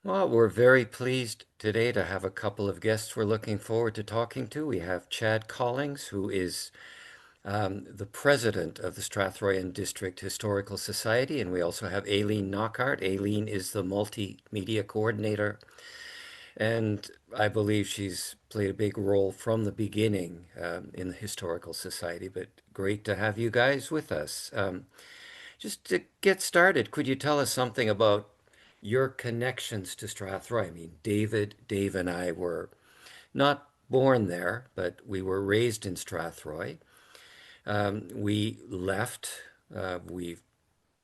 Well, we're very pleased today to have a couple of guests we're looking forward to talking to. We have Chad Collings, who is the president of the Strathroy and District Historical Society, and we also have Aileen Cnockaert. Aileen is the multimedia coordinator, and I believe she's played a big role from the beginning in the Historical Society. But great to have you guys with us. Just to get started, could you tell us something about your connections to Strathroy? I mean, Dave and I were not born there, but we were raised in Strathroy. We left. We've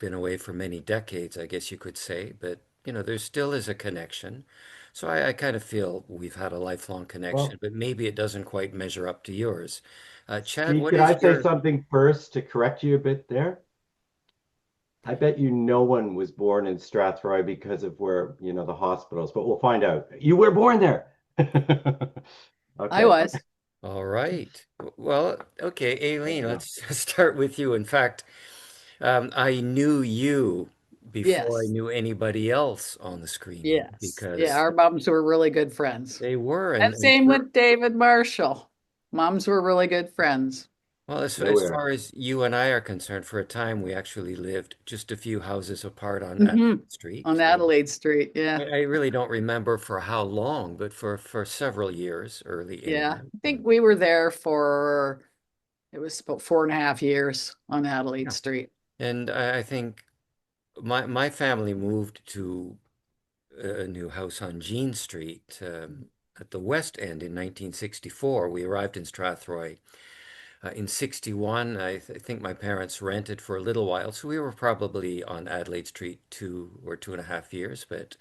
been away for many decades, I guess you could say, but there still is a connection. So I kind of feel we've had a lifelong connection, Well, but maybe it doesn't quite measure up to yours. Chad, Steve, what could is I say your something first to correct you a bit there? I bet you no one was born in Strathroy because of where, the hospitals, but we'll find out. You were born there. I Okay. was. All right. Well, okay, Fair Aileen, enough. let's start with you. In fact, I knew you before I Yes. knew anybody else on the screen here Yes. Yeah, because our moms were really good friends. they were, And and same for with David Marshall. Moms were really good friends. well, as Nowhere. far as you and I are concerned, for a time we actually lived just a few houses apart on Hmm. Adelaide Street. On So Adelaide Street. Yeah. I really don't remember for how long, but for several years, early Yeah. anyway. I think we were there for, it was about 4.5 years on Adelaide Yeah. Street. And I think my family moved to a new house on Jean Street at the West End in 1964. We arrived in Strathroy in 61. I think my parents rented for a little while, so we were probably on Adelaide Street 2 or 2.5 years. But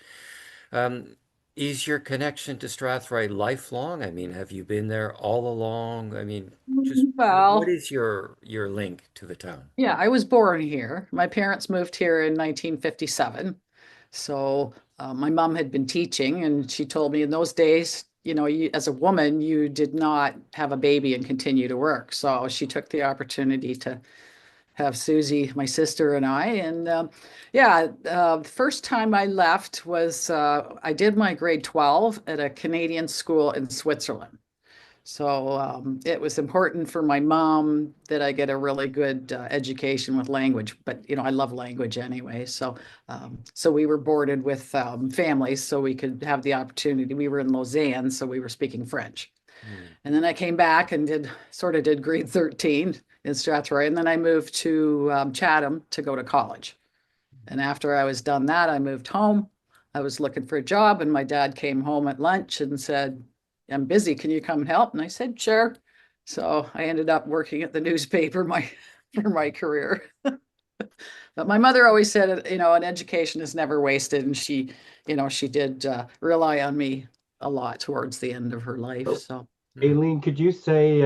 um, is your connection to Strathroy lifelong? I mean, have you been there all along? I mean, just what Well, is your link to the town? yeah, I was born here. My parents moved here in 1957. So my mom had been teaching, and she told me in those days, as a woman, you did not have a baby and continue to work. So she took the opportunity to have Susie, my sister, and I. And yeah, the first time I left was I did my grade 12 at a Canadian school in Switzerland. So it was important for my mom that I get a really good education with language. But I love language anyway. So we were boarded with families, so we could have the opportunity. We were in Lausanne, so we were speaking French. Hmm. And then I came back and did grade 13 in Strathroy, and then I moved to Chatham to go to college. And after I was done that, I moved home. I was looking for a job, and my dad came home at lunch and said, "I'm busy. Can you come and help?" And I said, "Sure." So I ended up working at the newspaper for my career. But my mother always said, an education is never wasted, and she did rely on me a lot towards the end of her life. So, So Hmm. Aileen, could you say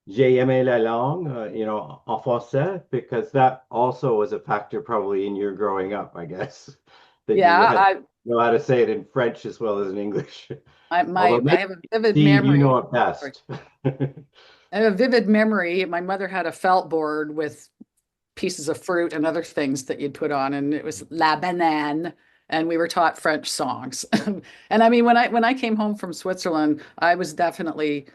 j'ai aimé la langue, en français? Because that also was a factor probably in your growing up, I guess, that yeah, you had to know how to say it in French as well as in English. Although I maybe have a vivid Steve, you memory. know it best. I have a vivid memory. My mother had a felt board with pieces of fruit and other things that you'd put on, and it was La Banane, and we were taught French songs. And I mean, when I came home from Switzerland, I was definitely,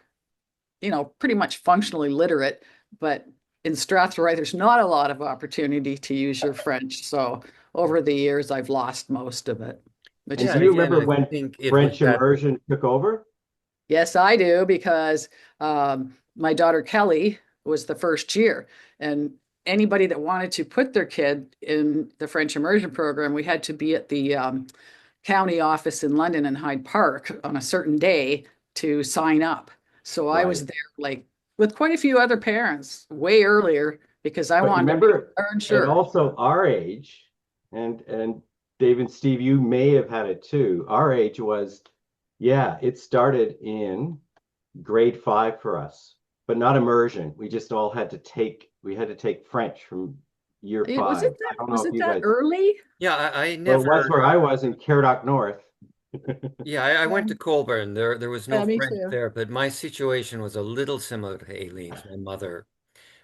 pretty much functionally literate, but in Strathroy, there's not a lot of opportunity to use your French. So over the years, I've lost most of it, which And is Yeah, do and you again, remember I when think it was French that. immersion took over? yes, I do because my daughter Kelly was the first year, and anybody that wanted to put their kid in the French immersion program, we had to be at the county office in London and Hyde Park on a certain day to sign up. So I Right. was there like with quite a few other parents way earlier because I But wanted to be remember, darn and sure. also our age, and Dave and Steve, you may have had it too. Our age was, yeah, it started in grade 5 for us, but not immersion. We just all had to take French from year Was five. it I that don't know was if it you that guys, early? Yeah, I well, it was never. where I was in Caradoc North. Yeah, I went to Colburn. There was no Yeah, me French too. there, but my situation was a little similar to Aileen's. My mother,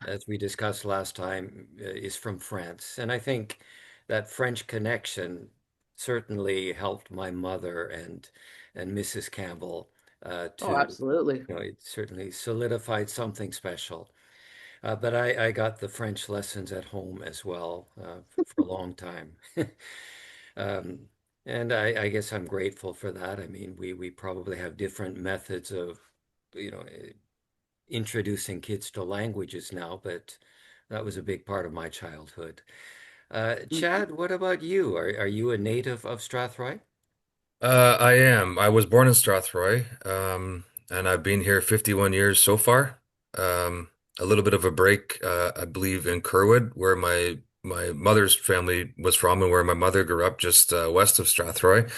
as we discussed last time, is from France, and I think that French connection certainly helped my mother and Mrs. Campbell Oh, to, absolutely. it certainly solidified something special. But I got the French lessons at home as well for a long time. Um, and I guess I'm grateful for that. I mean, we probably have different methods of, introducing kids to languages now, but that was a big part of my childhood. Chad, what about you? Are you a native of Strathroy? I am. I was born in Strathroy, and I've been here 51 years so far. A little bit of a break, I believe, in Curwood, where my mother's family was from, and where my mother grew up, just west of Strathroy.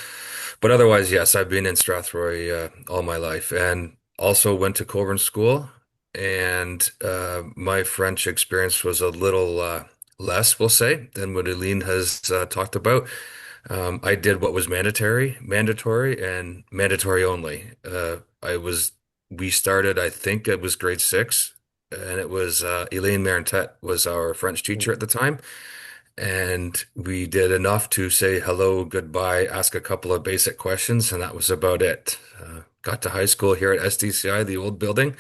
But otherwise, yes, I've been in Strathroy all my life, and also went to Colburn School. And my French experience was a little less, we'll say, than what Aileen has talked about. I did what was mandatory, and mandatory only. We started, I think it was grade six, and it was Elaine Marentet was our French teacher at the time. And we did enough to say hello, goodbye, ask a couple of basic questions, and that was about it. Got to high school here at SDCI, the old building,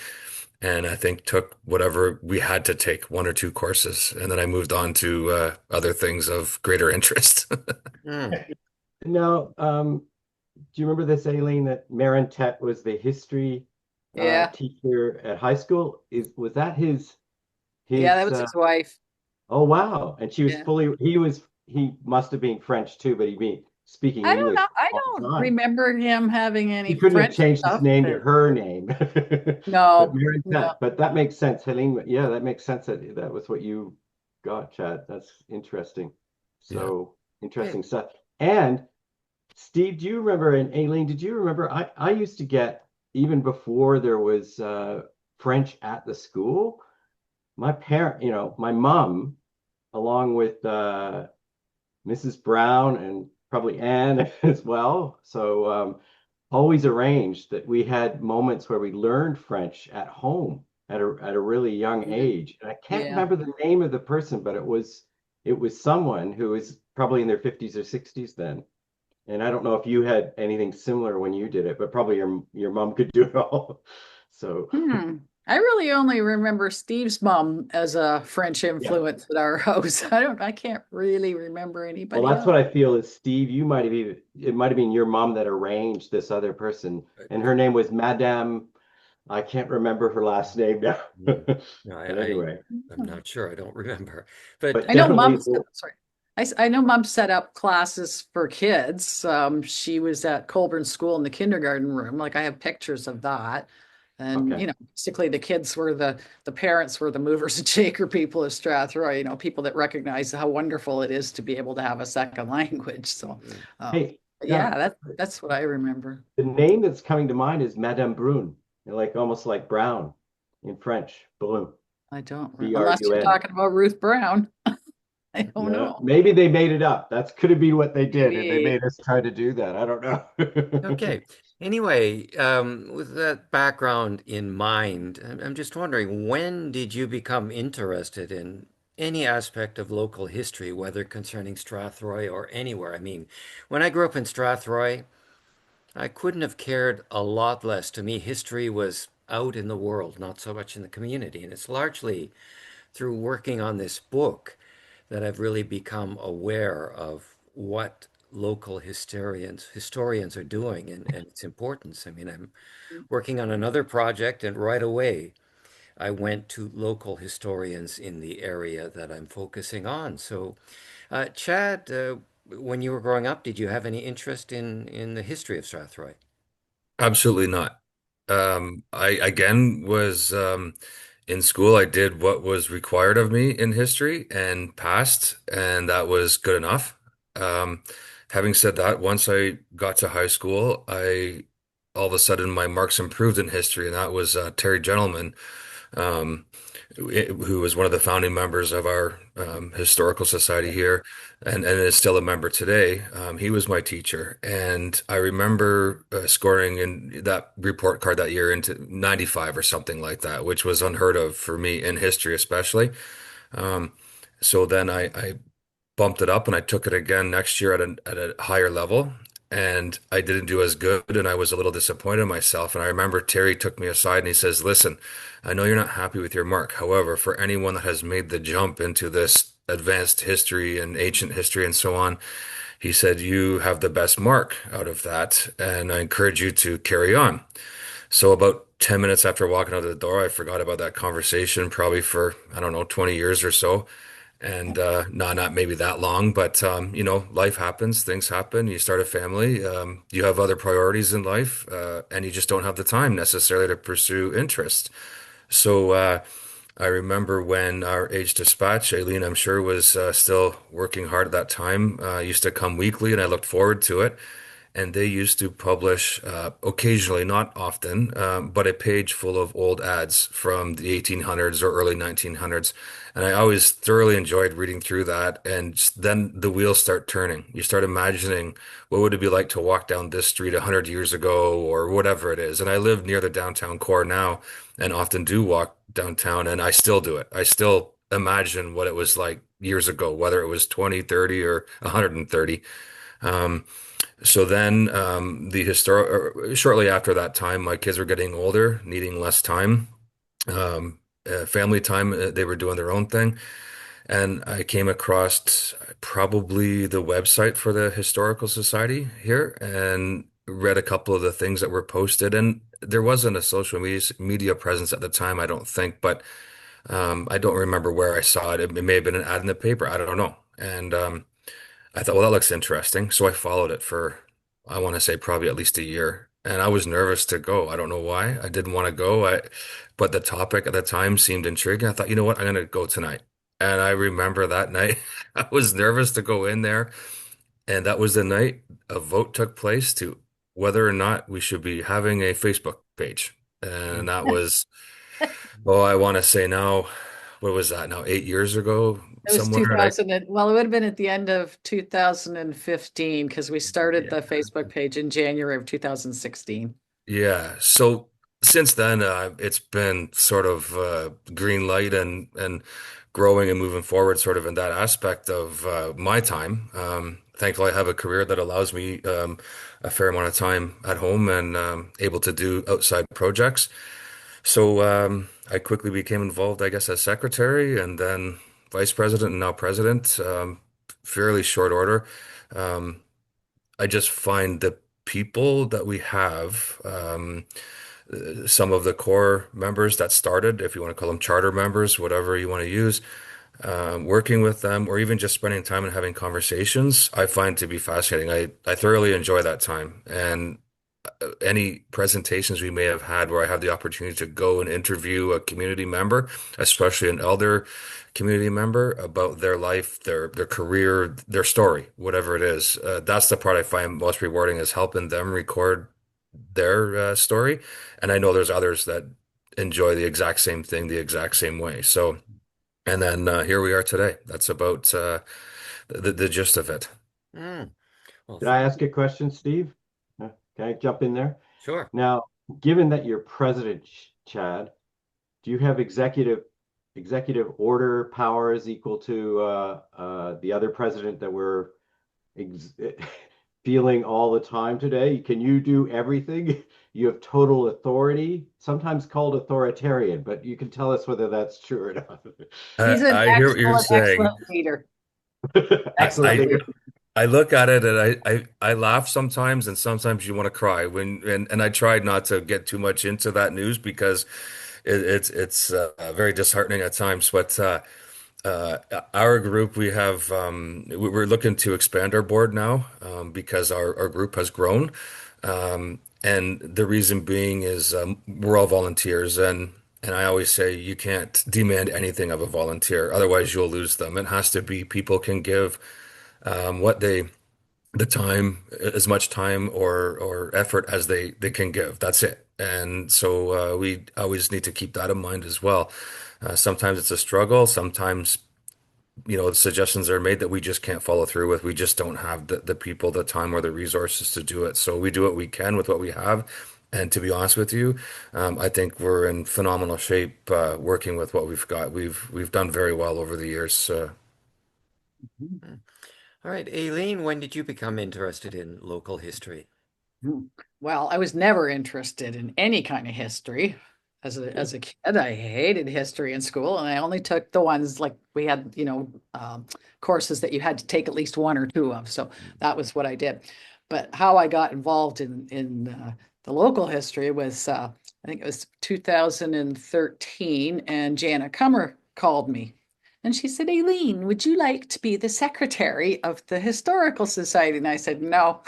and I think took whatever we had to take, one or two courses, and then I moved on to other things of greater interest. Hmm. Now, do you remember this, Aileen, that Marentet was the history Yeah. teacher at high school? Was that Yeah, that his was his wife. oh wow. And she was Yeah. he must have been French too, but he'd be speaking I don't know. English I all the don't time. remember him having He any couldn't have French changed his stuff, name to but her name. But no, no. Marentet, but that makes sense. Helene, yeah, that makes sense that was what you got, Chad. That's interesting. Yeah. So Yeah. interesting stuff. And Steve, do you remember, and Aileen, did you remember? I used to get, even before there was French at the school, my parent, my mom, along with Mrs. Brown and probably Anne as well. So always arranged that we had moments where we learned French at home at a really young Mhm. age. And I can't Yeah. remember the name of the person, but it was someone who was probably in their 50s or 60s then. And I don't know if you had anything similar when you did it, but probably your mom could do it all. So Hmm. I really only remember Steve's mom as a French yeah. influence at our house. I can't really remember Well, anybody that's what else. I feel is Steve, it might have been your mom that arranged this other person. And her Uh, name was Madame, I can't remember her last name now. hmm. No, But anyway, I'm Hmm. not sure. I don't remember. But but I know definitely, sorry. I know mom set up classes for kids. She was at Colburn School in the kindergarten room. Like I have pictures of that. And, okay. basically the kids were the parents were the movers and shaker people of Strathroy, people that recognize how wonderful it is to be able to have a second language. So, mhm. Hey, yeah, yeah, that's what I remember. the name that's coming to mind is Madame Brun, like almost like Brown in French, Brun, Unless you're Brun. talking about Ruth Brown. I don't No, know. maybe they made it up. That's could have been what they did, and they Maybe. made us try to do that. I don't know. Okay. Anyway, with that background in mind, I'm just wondering, when did you become interested in any aspect of local history, whether concerning Strathroy or anywhere? I mean, when I grew up in Strathroy, I couldn't have cared a lot less. To me, history was out in the world, not so much in the community. And it's largely through working on this book that I've really become aware of what local historians are doing and its importance. I mean, I'm working on another project, and right away I went to local historians in the area that I'm focusing on. So, Chad, when you were growing up, did you have any interest in the history of Strathroy? Absolutely not. I again was in school. I did what was required of me in history and passed, and that was good enough. Um, Having said that, once I got to high school, I all of a sudden my marks improved in history, and that was Terry Gentleman. Um, who was one of the founding members of our historical society here and is still a member today. He was my teacher. And I remember scoring in that report card that year into 95 or something like that, which was unheard of for me in history, especially. Um, so then I bumped it up and I took it again next year at a higher level. And I didn't do as good, and I was a little disappointed in myself. And I remember Terry took me aside and he says, "Listen, I know you're not happy with your mark. However, for anyone that has made the jump into this advanced history and ancient history and so on, he said, you have the best mark out of that, and I encourage you to carry on." So about 10 minutes after walking out of the door, I forgot about that conversation probably for, I don't know, 20 years or so. And no, not maybe that long, but life happens, things happen. You start a family, you have other priorities in life, and you just don't have the time necessarily to pursue interest. So I remember when our Age Dispatch, Aileen, I'm sure, was still working hard at that time, used to come weekly, and I looked forward to it. And they used to publish occasionally, not often, but a page full of old ads from the 1800s or early 1900s. And I always thoroughly enjoyed reading through that. And then the wheels start turning. You start imagining what would it be like to walk down this street 100 years ago or whatever it is. And I live near the downtown core now and often do walk downtown, and I still do it. I still imagine what it was like years ago, whether it was 20, 30, or 130. Um, so then, shortly after that time, my kids were getting older, needing less time, family time. They were doing their own thing, and I came across probably the website for the Historical Society here, and read a couple of the things that were posted. And there wasn't a social media presence at the time, I don't think, but I don't remember where I saw it. It may have been an ad in the paper. I don't know. And I thought, well, that looks interesting. So I followed it for, I want to say probably at least a year. And I was nervous to go. I don't know why. I didn't want to go. But the topic at the time seemed intriguing. I thought, you know what? I'm going to go tonight. And I remember that night, I was nervous to go in there. And that was the night a vote took place to whether or not we should be having a Facebook page. And that was, oh, I want to say now, what was that now? 8 years ago, It was somewhere. And 2000 well, it would have been at the end of 2015 because we started the yeah. Facebook page in January of 2016. Yeah. So since then, it's been sort of green light and growing and moving forward, sort of in that aspect of my time. Thankfully, I have a career that allows me a fair amount of time at home and able to do outside projects. So I quickly became involved, I guess, as secretary and then vice president and now president. Fairly short order. Um, I just find the people that we have, some of the core members that started, if you want to call them charter members, whatever you want to use, working with them, or even just spending time and having conversations, I find to be fascinating. I thoroughly enjoy that time. And any presentations we may have had where I have the opportunity to go and interview a community member, especially an elder community member, about their life, their career, their story, whatever it is. That's the part I find most rewarding is helping them record their story. And I know there's others that enjoy the exact same thing the exact same way. So, and then here we are today. That's about the gist of it. Mm. Well, Did I thank ask you. a question, Steve? Can I jump in there? Sure. Now, given that you're president, Chad, do you have executive order powers equal to the other president that we're ex feeling all the time today? Can you do everything? You have total authority, sometimes called authoritarian, but you can tell us whether that's true or not. He's an I hear what you're saying. excellent leader. Excellent I leader. I look at it and I laugh sometimes and sometimes you want to cry when and I tried not to get too much into that news because it's very disheartening at times. But our group we have we're looking to expand our board now because our group has grown. And the reason being is we're all volunteers and I always say you can't demand anything of a volunteer, otherwise you'll lose them. It has to be people can give what they the time, as much time or effort as they can give. That's it. And so we always need to keep that in mind as well. Sometimes it's a struggle. Sometimes, suggestions are made that we just can't follow through with. We just don't have the people, the time, or the resources to do it. So we do what we can with what we have. And to be honest with you, I think we're in phenomenal shape working with what we've got. We've done very well over the years. Mhm. Hmm. All right, Aileen, when did you become interested in local history? Well, I was never interested in any kind of history. As a kid, I hated history in school, and I only took the ones like we had, courses that you had to take at least one or two of. So that was what I did. But how I got involved in the local history was, I think it was 2013, and Jana Cummer called me, and she said, "Aileen, would you like to be the secretary of the Historical Society?" And I said, "No."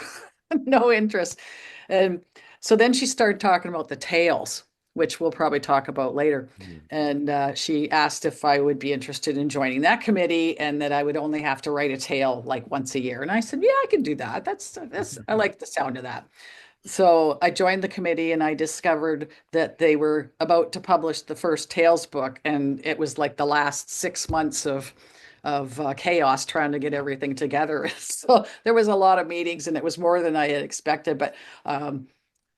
No interest. And so then she started talking about the tales, which we'll probably talk about later. Hmm. And she asked if I would be interested in joining that committee and that I would only have to write a tale like once a year. And I said, yeah, I can do that. That's I like the sound of that. So I joined the committee and I discovered that they were about to publish the first Tales book, and it was like the last 6 months of chaos trying to get everything together. So there was a lot of meetings, and it was more than I had expected. But um,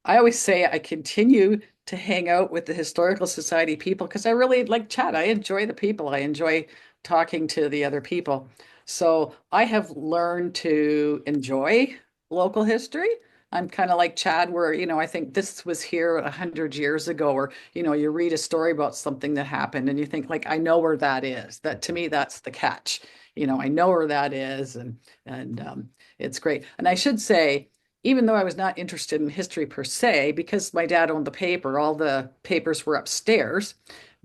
I always say I continue to hang out with the Historical Society people because I really like chat. I enjoy the people. I enjoy talking to the other people. So I have learned to enjoy local history. I'm kind of like Chad, where, I think this was here 100 years ago, or, you read a story about something that happened and you think like, I know where that is. That to me, that's the catch. I know where that is, and it's great. And I should say, even though I was not interested in history per se, because my dad owned the paper, all the papers were upstairs.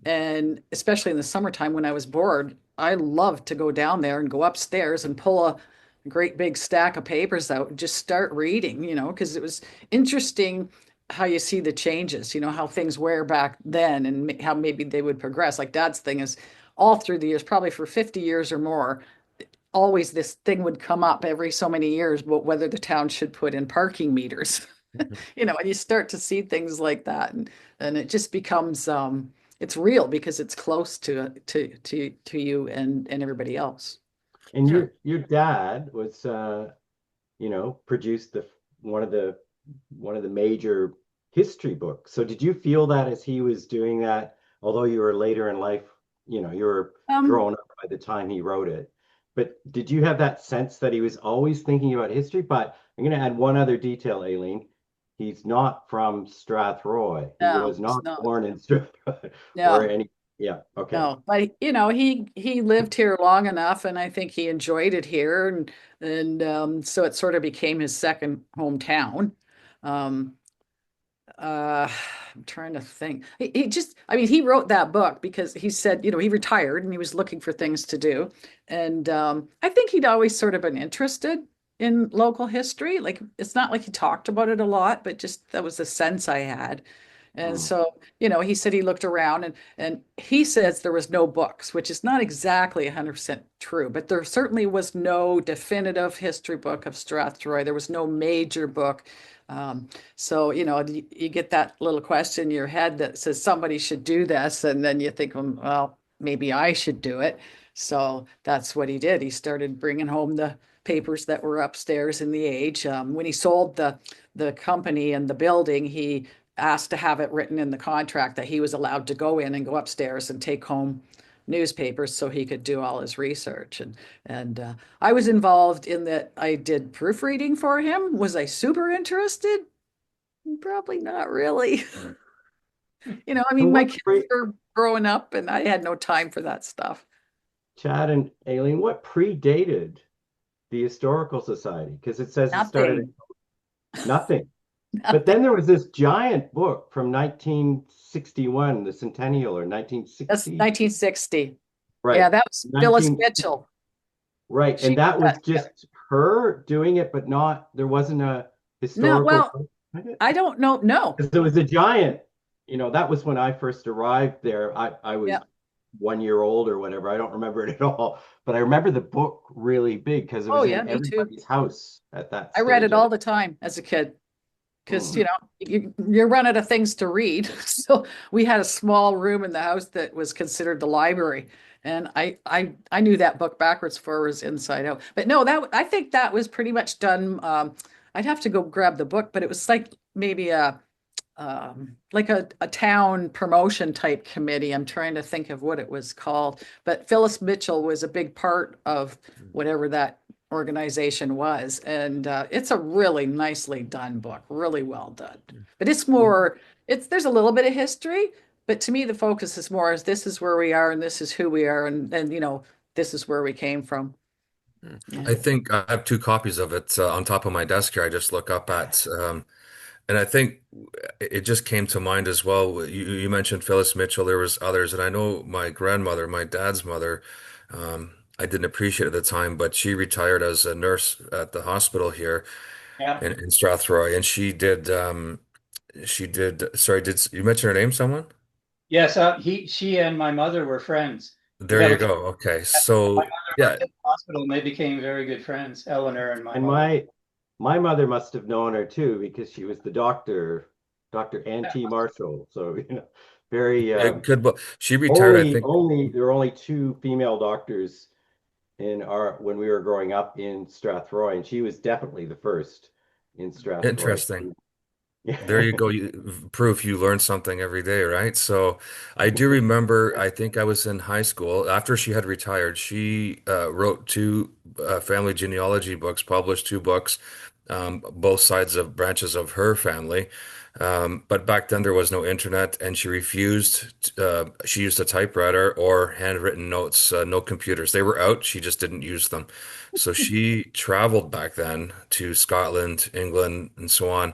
And especially in the summertime when I was bored, I loved to go down there and go upstairs and pull a great big stack of papers out and just start reading, because it was interesting how you see the changes, how things were back then and how maybe they would progress. Like dad's thing is all through the years, probably for 50 years or more, always this thing would come up every so many years, but whether the town should put in parking meters, and you start to see things like that, and it just becomes it's real because it's close to you and everybody else. And Yeah. your dad was produced the one of the one of the major history books. So did you feel that as he was doing that, although you were later in life, you were Um, grown up by the time he wrote it, but did you have that sense that he was always thinking about history? But I'm going to add one other detail, Aileen. He's not from Strathroy. He no, was it's not not. born in Strathroy or No, any. Yeah, okay. no, but he lived here long enough, and I think he enjoyed it here, and so it sort of became his second hometown. Um, uh I'm trying to think. He just, I mean, he wrote that book because he said, he retired and he was looking for things to do. And I think he'd always sort of been interested in local history. Like it's not like he talked about it a lot, but just that was the sense I had. And Mm, so, he said he looked around and he says there was no books, which is not exactly 100% true, but there certainly was no definitive history book of Strathroy. There was no major book. So, you get that little question in your head that says somebody should do this, and then you think, well, maybe I should do it. So that's what he did. He started bringing home the papers that were upstairs in the Age. When he sold the company and the building, he asked to have it written in the contract that he was allowed to go in and go upstairs and take home newspapers so he could do all his research. And I was involved in that. I did proofreading for him. Was I super interested? Probably not really. Mm. I So mean, my what kids pre were growing up and I had no time for that stuff. Chad and Aileen, what predated the Historical Society? Because it says it started at Nothing. nothing. But Nothing. then there was this giant book from 1961, the centennial, or That's 1960, 1960. Yeah, right? that was Phyllis 19, Mitchell. right. She And put that was that together. just her doing it, but not, there wasn't a No, historical well, book behind it. I don't know. No. Because it was a giant, that was when I first arrived there. I Yeah. was 1 year old or whatever. I don't remember it at all. But I remember the book really big because it Oh, was yeah, in me too. everybody's house at that I read stage. it all the time as a kid. Because Mm, you're running out of things to read. So we had a small room in the house that was considered the library, and I knew that book backwards, forwards, inside out. But no, that I think that was pretty much done. I'd have to go grab the book, but it was like maybe like a town promotion type committee. I'm trying to think of what it was called, but Phyllis Mitchell was a big part of whatever that organization was. And it's a really nicely done book, really well done. But it's more, there's a little bit of history, but to me, the focus is more as this is where we are and this is who we are. And this is where we came from. Yeah. I think I have two copies of it on top of my desk here. I just look up at, and I think it just came to mind as well. You mentioned Phyllis Mitchell. There was others, and I know my grandmother, my dad's mother. I didn't appreciate it at the time, but she retired as a nurse at the hospital here Yeah. in Strathroy, and she did. She did. Sorry, did you mention her name? Someone? Yes, she and my mother were friends. We There have you a go. Okay, My so mother yeah, worked at the hospital, and they became very good friends, Eleanor and my And mother. my mother must have known her too because she was the doctor, Dr. Ann T. Marshall. So, very it could. But she retired. I think. only there were only two female doctors in our when we were growing up in Strathroy, and she was definitely the first in Strathroy. Interesting. There Yeah. you go. Proof you learn something every day, right? So I do remember, I think I was in high school. After she had retired, she wrote two family genealogy books, published two books, both sides of branches of her family. But back then there was no internet, and she refused. She used a typewriter or handwritten notes, no computers. They were out. She just didn't use them. So she traveled back then to Scotland, England, and so on,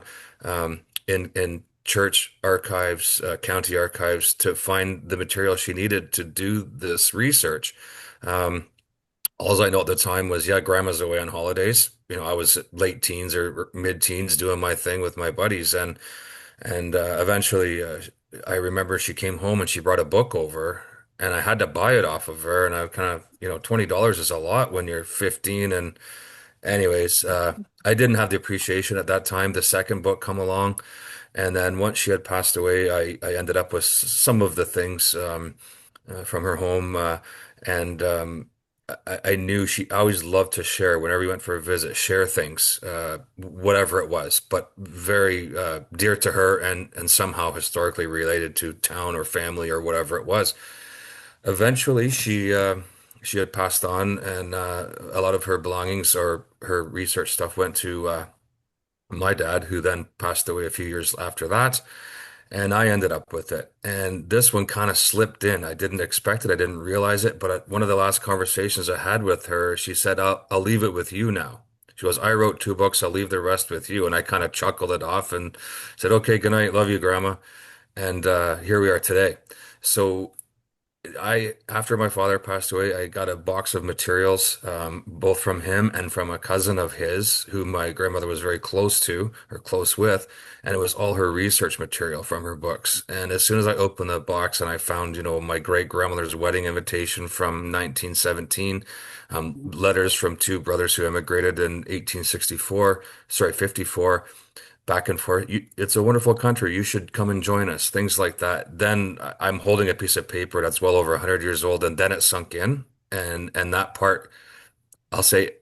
in church archives, county archives, to find the material she needed to do this research. Um, All I know at the time was, yeah, grandma's away on holidays. I was late teens or mid-teens doing my thing with my buddies, and eventually, I remember she came home and she brought a book over, and I had to buy it off of her. And I kind of, $20 is a lot when you're 15. And anyways, I didn't have the appreciation at that time. The second book come along, and then once she had passed away, I ended up with some of the things from her home, and I knew she always loved to share whenever we went for a visit, share things, whatever it was, but very dear to her and somehow historically related to town or family or whatever it was. Eventually, she had passed on, and a lot of her belongings or her research stuff went to my dad, who then passed away a few years after that. And I ended up with it. And this one kind of slipped in. I didn't expect it. I didn't realize it. But at one of the last conversations I had with her, she said, I'll leave it with you now. She goes, I wrote two books. I'll leave the rest with you. And I kind of chuckled it off and said, okay, good night. Love you, Grandma. And here we are today. So after my father passed away, I got a box of materials, both from him and from a cousin of his, who my grandmother was very close to or close with, and it was all her research material from her books. And as soon as I opened the box and I found, my great grandmother's wedding invitation from 1917, letters from two brothers who immigrated in 1864, sorry, 54, back and forth. It's a wonderful country. You should come and join us. Things like that. Then I'm holding a piece of paper that's well over 100 years old, and then it sunk in, and that part, I'll say,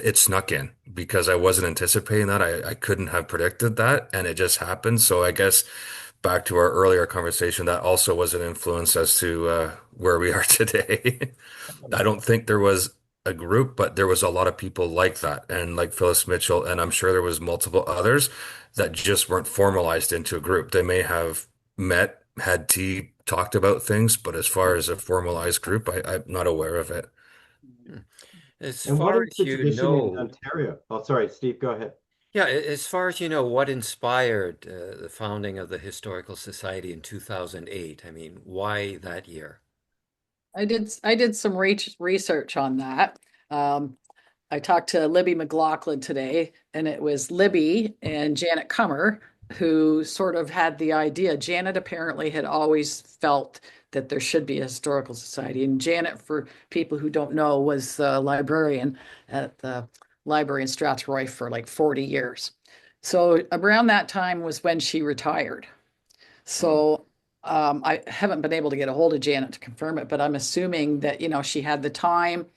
it snuck in because I wasn't anticipating that. I couldn't have predicted that, and it just happened. So I guess back to our earlier conversation, that also was an influence as to where we are today. I don't think there was a group, but there was a lot of people like that, and like Phyllis Mitchell, and I'm sure there was multiple others that just weren't formalized into a group. They may have met, had tea, talked about things, but as far as a formalized group, I'm not aware of it. As And what far is as the you tradition in know, Ontario? Oh, sorry, Steve, go ahead. yeah, as far as you know, what inspired the founding of the Historical Society in 2008? I mean, why that year? I did some research on that. Um, I talked to Libby McLaughlin today, and it was Libby and Janet Cummer who sort of had the idea. Janet apparently had always felt that there should be a historical society. And Janet, for people who don't know, was the librarian at the library in Strathroy for like 40 years. So around that time was when she retired. Hmm. So I haven't been able to get a hold of Janet to confirm it, but I'm assuming that, she had the time.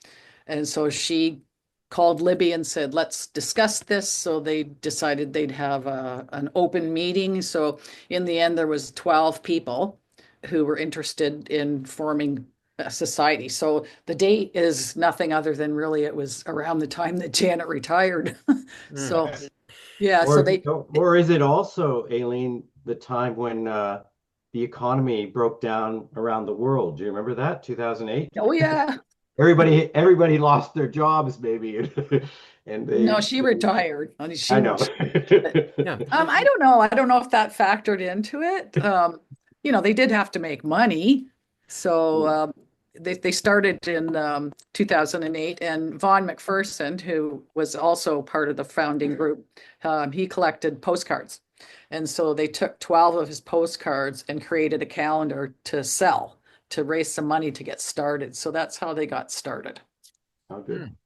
And so she called Libby and said, let's discuss this. So they decided they'd have an open meeting. So in the end, there was 12 people who were interested in forming a society. So the date is nothing other than really it was around the time that Janet retired. Hmm. So yeah, so they Or is it also, Aileen, the time when the economy broke down around the world? Do you remember that? 2008? oh yeah. Everybody lost their jobs, maybe, and No, she retired. I mean, I know. Yeah. I don't know. I don't know if that factored into it. They did have to make money. So they started in 2008, and Vaughn McPherson, who was also part of the founding group, he collected postcards. And so they took 12 of his postcards and created a calendar to sell, to raise some money to get started. So that's how they got started. Oh, Hmm. good.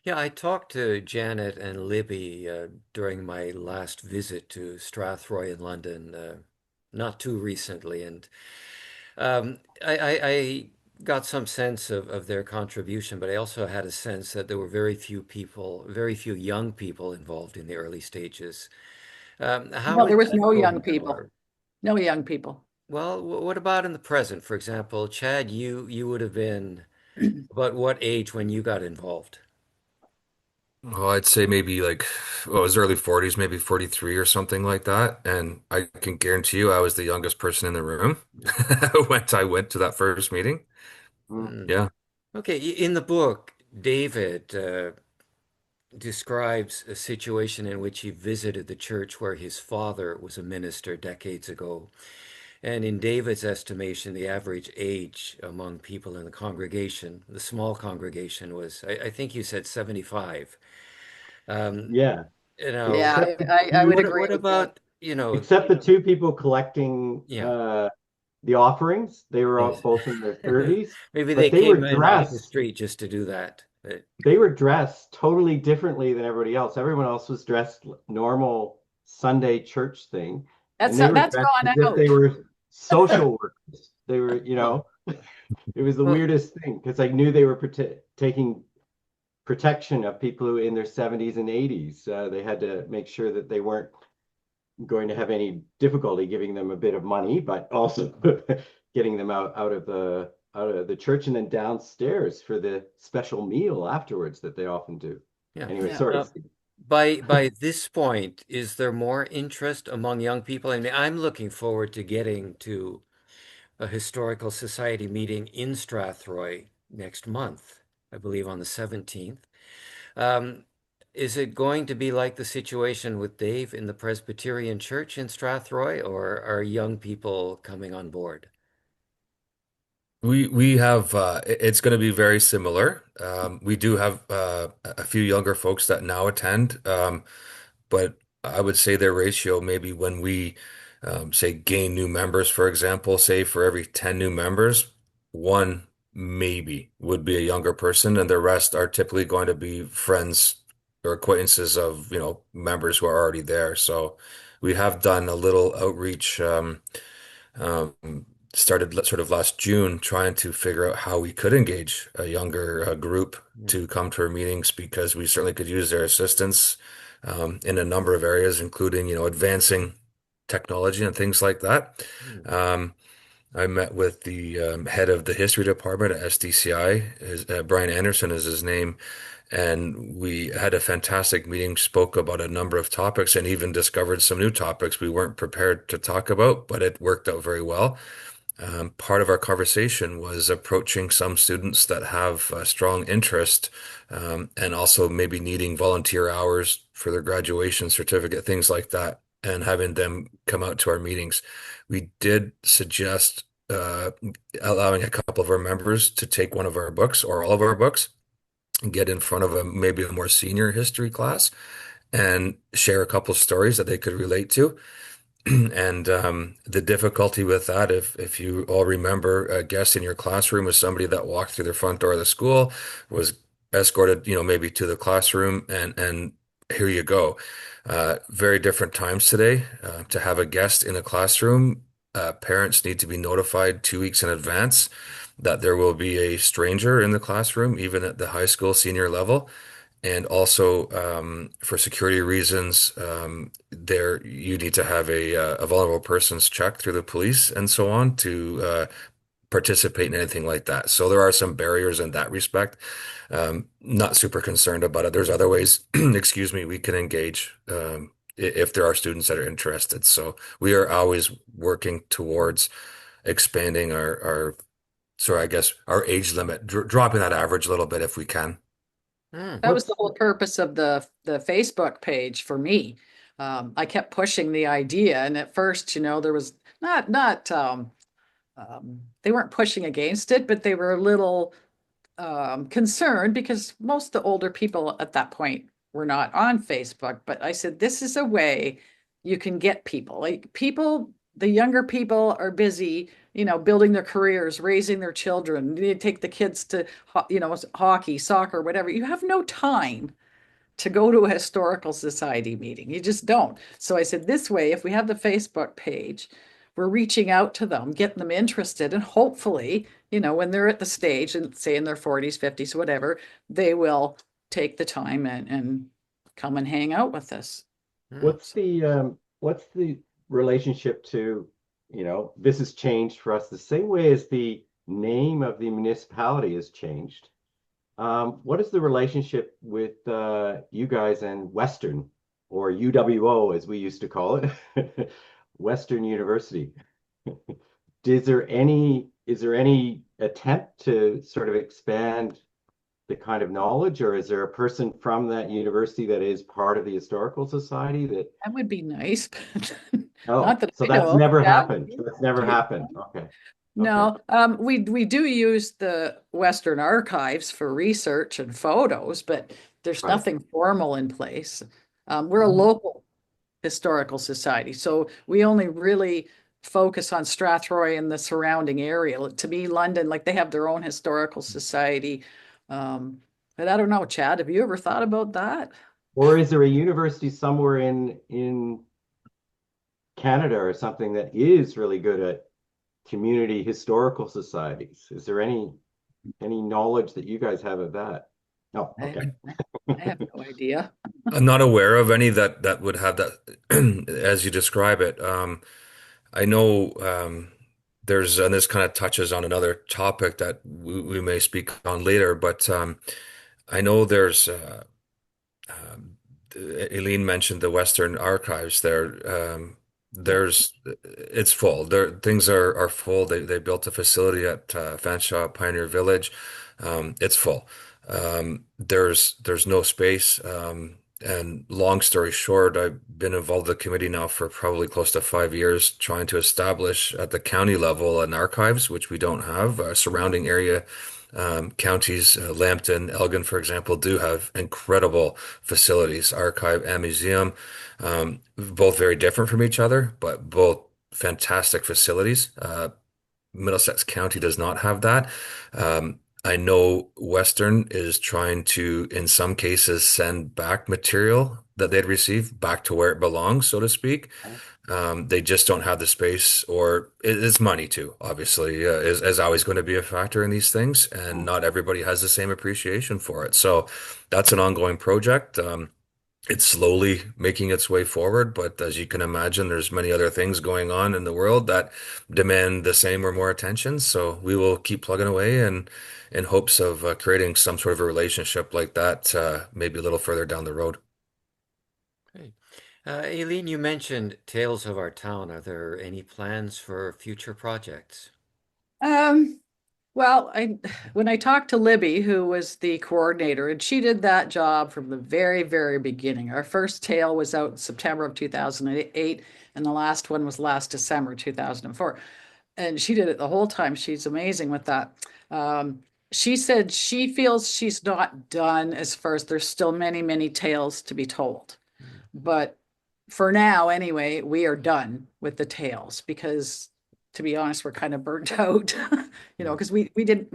Yeah, I talked to Janet and Libby during my last visit to Strathroy in London, not too recently, and I got some sense of their contribution, but I also had a sense that there were very few people, very few young people involved in the early stages. How No, is there was that no young going people. for? No young people. Well, what about in the present? For example, Chad, you would have been about what age when you got involved? Well, I'd say maybe like, well, it was early 40s, maybe 43 or something like that. And I can guarantee you I was the youngest person in the room when I went to that first meeting. Mm. Hmm. Yeah. Okay, in the book, David describes a situation in which he visited the church where his father was a minister decades ago. And in David's estimation, the average age among people in the congregation, the small congregation, was, I think you said 75. Um, Yeah. you know, Yeah, Except the I would two, agree what with that. about, except the two people collecting yeah, the offerings. They were all yes. both in their 30s, Maybe they but they were came in off the dressed. street just to do that. But, They were dressed totally differently than everybody else. Everyone else was dressed normal Sunday church thing, and they were That's dressed gone as if they out. were social workers. They were, oh, it was the well, weirdest thing because I knew they were taking protection of people who in their 70s and 80s. They had to make sure that they weren't going to have any difficulty giving them a bit of money, but also getting them out of the church and then downstairs for the special meal afterwards that they often do. yeah. Anyway, Yeah. sorry, Uh, Steve. by this point, is there more interest among young people? I mean, I'm looking forward to getting to a historical society meeting in Strathroy next month, I believe on the 17th. Um, is it going to be like the situation with Dave in the Presbyterian Church in Strathroy, or are young people coming on board? We have it's going to be very similar. We do have a few younger folks that now attend, but I would say their ratio maybe when we say gain new members, for example, say for every 10 new members, one maybe would be a younger person, and the rest are typically going to be friends or acquaintances of, members who are already there. So we have done a little outreach. Um, Started sort of last June trying to figure out how we could engage a younger group Mm, to come to our meetings because we certainly could use their assistance in a number of areas, including, advancing technology and things like that. mm, Um, I met with the head of the history department at SDCI. Brian Anderson is his name. And we had a fantastic meeting, spoke about a number of topics, and even discovered some new topics we weren't prepared to talk about, but it worked out very well. Part of our conversation was approaching some students that have a strong interest and also maybe needing volunteer hours for their graduation certificate, things like that, and having them come out to our meetings. We did suggest allowing a couple of our members to take one of our books or all of our books and get in front of maybe a more senior history class and share a couple of stories that they could relate to. And the difficulty with that, if you all remember, a guest in your classroom was somebody that walked through the front door of the school, was escorted, maybe to the classroom, and here you go. Very different times today. To have a guest in a classroom, parents need to be notified 2 weeks in advance that there will be a stranger in the classroom, even at the high school senior level. And also, for security reasons, there you need to have a vulnerable persons check through the police and so on to participate in anything like that. So there are some barriers in that respect. Not super concerned about it. There's other ways, excuse me, we can engage if there are students that are interested. So we are always working towards expanding so I guess our age limit, dropping that average a little bit if we can. Hmm. That was What's the whole purpose of the Facebook page for me. I kept pushing the idea, and at first, there was not they weren't pushing against it, but they were a little concerned because most of the older people at that point were not on Facebook. But I said, this is a way you can get people. Like people, the younger people are busy, building their careers, raising their children. You take the kids to, hockey, soccer, whatever. You have no time to go to a historical society meeting. You just don't. So I said, this way, if we have the Facebook page, we're reaching out to them, getting them interested, and hopefully, when they're at the stage and say in their 40s, 50s, whatever, they will take the time and come and hang out with us. Hmm. what's the relationship to, this has changed for us the same way as the name of the municipality has changed. What is the relationship with you guys and Western, or UWO as we used to call it, Western University? Is there any attempt to sort of expand the kind of knowledge, or is there a person from that university that is part of the historical society that? That would be nice, but Oh, not that so I that's know of. never Yeah. happened. That's never Do you- happened. Okay. Okay. No, we do use the Western archives for research and photos, but there's Right. nothing formal in place. We're a Oh, local historical society, so we only really focus on Strathroy and the surrounding area. To me, London, like they have their own historical society. But I don't know, Chad, have you ever thought about that? or is there a university somewhere in Canada or something that is really good at community historical societies? Is there any knowledge that you guys have of that? Oh, I, okay. I have no idea. I'm not aware of any that would have that as you describe it. I know and this kind of touches on another topic that we may speak on later, but I know there's um, Aileen mentioned the Western Archives there. Yeah. It's full. Things are full. They built a facility at Fanshawe Pioneer Village. It's full. There's no space. And long story short, I've been involved in the committee now for probably close to 5 years, trying to establish at the county level an archives, which we don't have. Surrounding area counties, Lambton, Elgin, for example, do have incredible facilities, archive and museum, both very different from each other, but both fantastic facilities. Middlesex County does not have that. I know Western is trying to, in some cases, send back material that they'd received back to where it belongs, so to speak. They just don't have the space, or it's money too, obviously, is always going to be a factor in these things, and not everybody has the same appreciation for it. So that's an ongoing project. It's slowly making its way forward, but as you can imagine, there's many other things going on in the world that demand the same or more attention. So we will keep plugging away and in hopes of creating some sort of a relationship like that, maybe a little further down the road. Great. Aileen, you mentioned Tales of Our Town. Are there any plans for future projects? Um, Well, when I talked to Libby, who was the coordinator, and she did that job from the very, very beginning. Our first tale was out in September of 2008, and the last one was last December 2004. And she did it the whole time. She's amazing with that. She said she feels she's not done as far as there's still many, many tales to be told. But for now, anyway, we are done with the tales because, to be honest, we're kind of burnt out, Mm. because we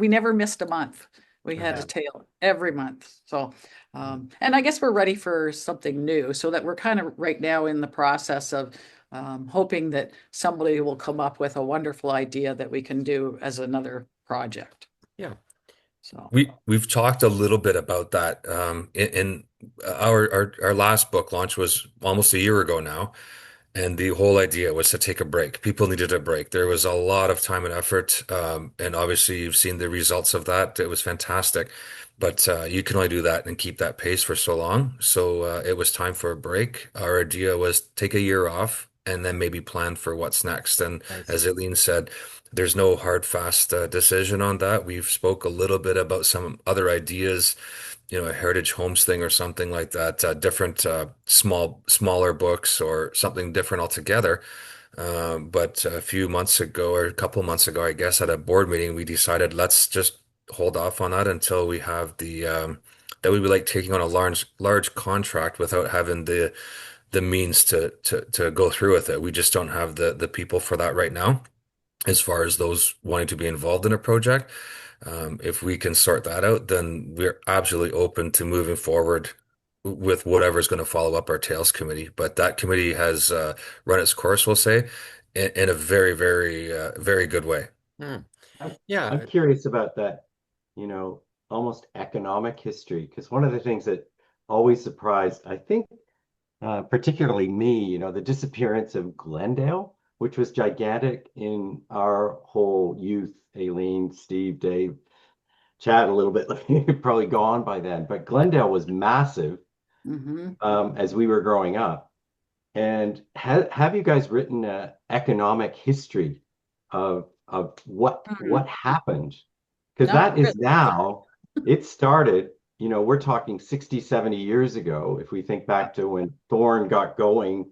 never missed a month. We had a Yeah. tale every month. So, and I guess we're ready for something new, so that we're kind of right now in the process of hoping that somebody will come up with a wonderful idea that we can do as another project. Yeah. So, We've talked a little bit about that. In our last book launch was almost a year ago now, and the whole idea was to take a break. People needed a break. There was a lot of time and effort, and obviously you've seen the results of that. It was fantastic, but you can only do that and keep that pace for so long. So it was time for a break. Our idea was take a year off and then maybe plan for what's next. And Nice. as Aileen said, there's no hard, fast decision on that. We've spoke a little bit about some other ideas, a heritage homes thing or something like that, different smaller books or something different altogether. But a few months ago, or a couple months ago, I guess, at a board meeting, we decided let's just hold off on that until we have that we would like taking on a large contract without having the means to go through with it. We just don't have the people for that right now, as far as those wanting to be involved in a project. If we can sort that out, then we're absolutely open to moving forward with whatever's going to follow up our Tails committee. But that committee has run its course, we'll say, in a very, very, very good way. Hmm. I, I'm Yeah. curious about that, you know, almost economic history, because one of the things that always surprised, I think, particularly me, the disappearance of Glendale, which was gigantic in our whole youth. Aileen, Steve, Dave, Chad, a little bit, probably gone by then, but Glendale was massive hmm as we were growing up. And have you guys written an economic history of what happened? Because not that is really. now, it started, we're talking 60, 70 years ago. If we think back to when Thorne got going,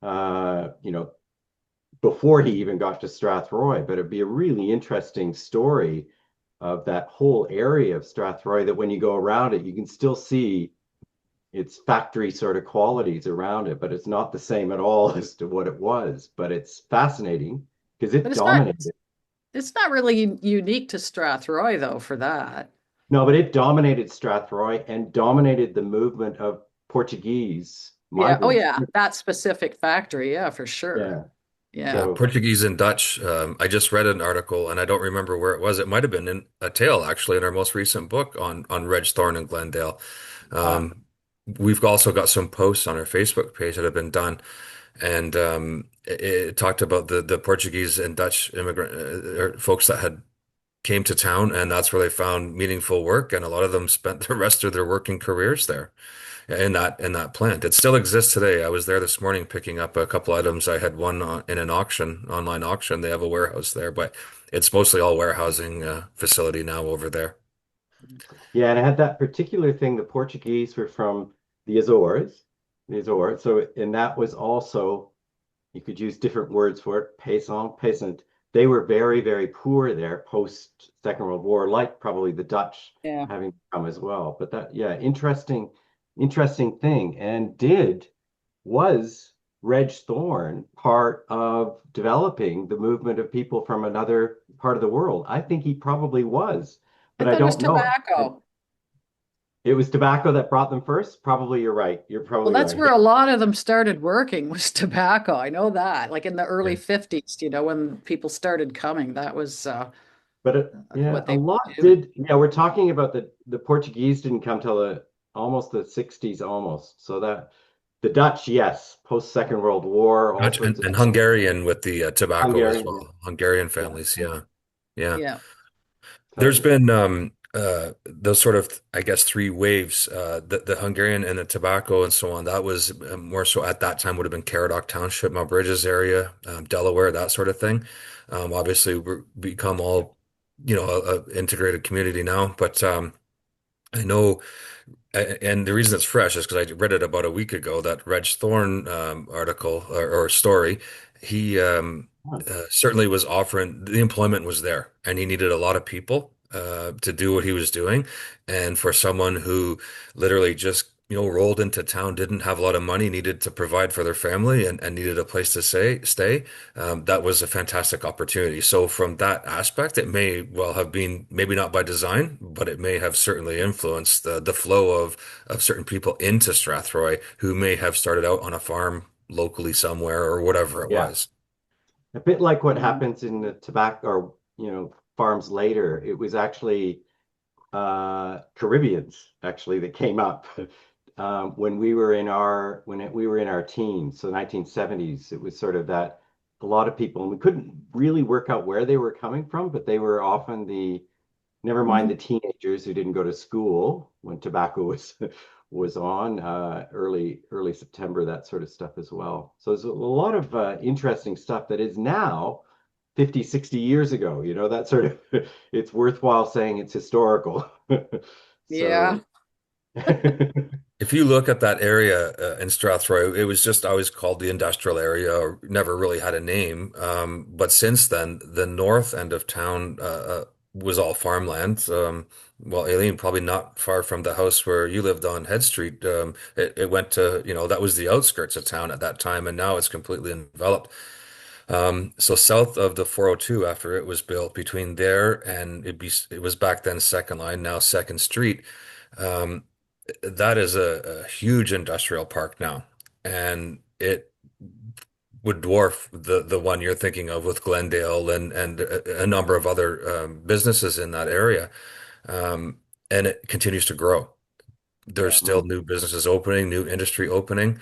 uh, you know, before he even got to Strathroy, but it'd be a really interesting story of that whole area of Strathroy that when you go around it, you can still see its factory sort of qualities around it, but it's not the same at all as to what it was. But it's fascinating because But it dominated. it's not really unique to Strathroy though for that. No, but it dominated Strathroy and dominated the movement of Portuguese Yeah. Oh migrants. yeah, that specific factory. Yeah, for sure. Yeah. Yeah. So, Portuguese and Dutch. I just read an article, and I don't remember where it was. It might have been in a tale, actually, in our most recent book on Reg Thorne and Glendale. uh, Um, we've also got some posts on our Facebook page that have been done, and it talked about the Portuguese and Dutch immigrant or folks that had came to town, and that's where they found meaningful work, and a lot of them spent the rest of their working careers there in that plant. It still exists today. I was there this morning picking up a couple items. I had one in an online auction. They have a warehouse there, but it's mostly all warehousing facility now over there. yeah, and I had that particular thing. The Portuguese were from the Azores. So, and that was also, you could use different words for it, paysan, peasant. They were very, very poor there post Second World War, like probably the Dutch Yeah. having come as well. But that, yeah, interesting thing. And was Reg Thorne part of developing the movement of people from another part of the world? I think he probably was, I but I thought it was don't know. tobacco. It was tobacco that brought them first. Probably you're right. You're Well, probably that's right. where a lot of them started working was tobacco. I know that. Like in the Yeah. early 50s, when people started coming, that was But yeah, what a they lot were doing. did. Yeah, we're talking about the Portuguese didn't come till almost the 60s almost. So that the Dutch, yes, post Second World War, all Dutch sorts of and Hungarian with the tobacco as Hungarian. well. Hungarian Yeah, families, yeah, yeah. Yeah. There's totally. been those sort of, I guess, three waves. The Hungarian and the tobacco and so on. That was more so at that time would have been Caradoc Township, Mount Bridges area, Delaware, that sort of thing. Obviously, we're become all, a integrated community now. But I know, and the reason it's fresh is because I read it about a week ago, that Reg Thorne article or story. He Huh. certainly was offering, the employment was there, and he needed a lot of people to do what he was doing. And for someone who literally just, rolled into town, didn't have a lot of money, needed to provide for their family and needed a place to stay, that was a fantastic opportunity. So from that aspect, it may well have been maybe not by design, but it may have certainly influenced the flow of certain people into Strathroy who may have started out on a farm locally somewhere or whatever it Yeah, was. a bit like what Mm. happens in the tobacco or farms later. It was actually Caribbeans actually that came up when we were in our teens, so 1970s. It was sort of that a lot of people, and we couldn't really work out where they were coming from, but they were often the never mind Mhm. the teenagers who didn't go to school when tobacco was was on early September, that sort of stuff as well. So there's a lot of interesting stuff that is now 50, 60 years ago, that sort of it's worthwhile saying it's historical. Yeah. So If you look at that area in Strathroy, it was just always called the industrial area, or never really had a name. But since then, the north end of town was all farmland. Well, Aileen, probably not far from the house where you lived on Head Street. It went to, that was the outskirts of town at that time, and now it's completely enveloped. So south of the 402, after it was built, between there and it was back then Second Line, now Second Street. Um, that is a huge industrial park now, and it would dwarf the one you're thinking of with Glendale and a number of other businesses in that area. Um, and it continues to grow. There's Yeah. still new businesses opening, new industry opening.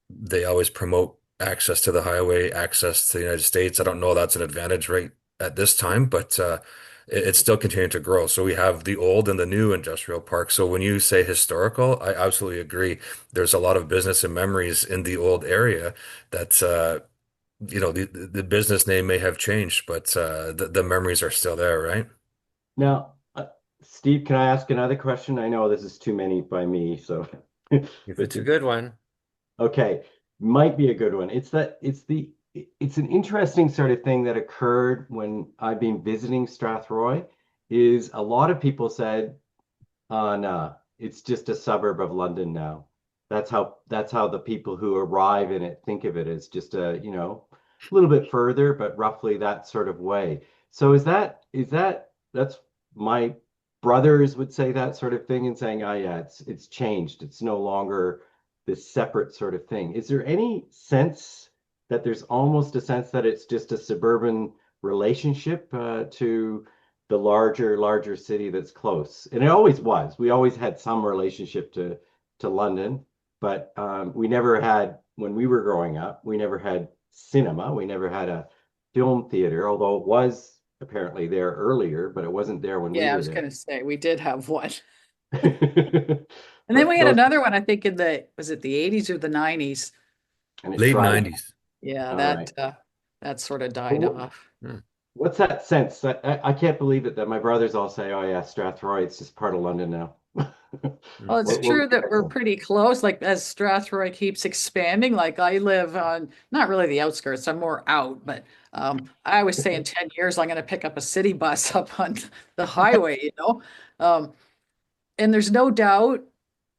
They always promote access to the highway, access to the United States. I don't know that's an advantage right at this time, but it's still continuing to grow. So we have the old and the new industrial park. So when you say historical, I absolutely agree. There's a lot of business and memories in the old area that the business name may have changed, but the memories are still there, right? now, Steve, can I ask another question? I know this is too many by me, so If but it's a good one. okay, might be a good one. It's an interesting sort of thing that occurred when I've been visiting Strathroy, is a lot of people said, nah, it's just a suburb of London now. That's how the people who arrive in it think of it, as just a little bit further, but roughly that sort of way. So that's my brothers would say that sort of thing and saying, oh yeah, it's changed. It's no longer this separate sort of thing. Is there any sense that there's almost a sense that it's just a suburban relationship to the larger city that's close? And it always was. We always had some relationship to London, but we never had, when we were growing up, we never had cinema. We never had a film theater, although it was apparently there earlier, but it wasn't there when we Yeah, I were was there. gonna say we did have one. And then we But had those, another one, I think was it the 80s or the 90s? and it Late tried. 90s. Yeah, All right. that sort of But died off. Hmm. what's that sense? I can't believe it that my brothers all say, "Oh yeah, Strathroy, it's just part of London now." Hmm. Well, it's What true would you that we're say? pretty close. Like as Strathroy keeps expanding, like I live on not really the outskirts, I'm more out, but I always say in 10 years I'm gonna pick up a city bus up on the highway, you know. Um, and there's no doubt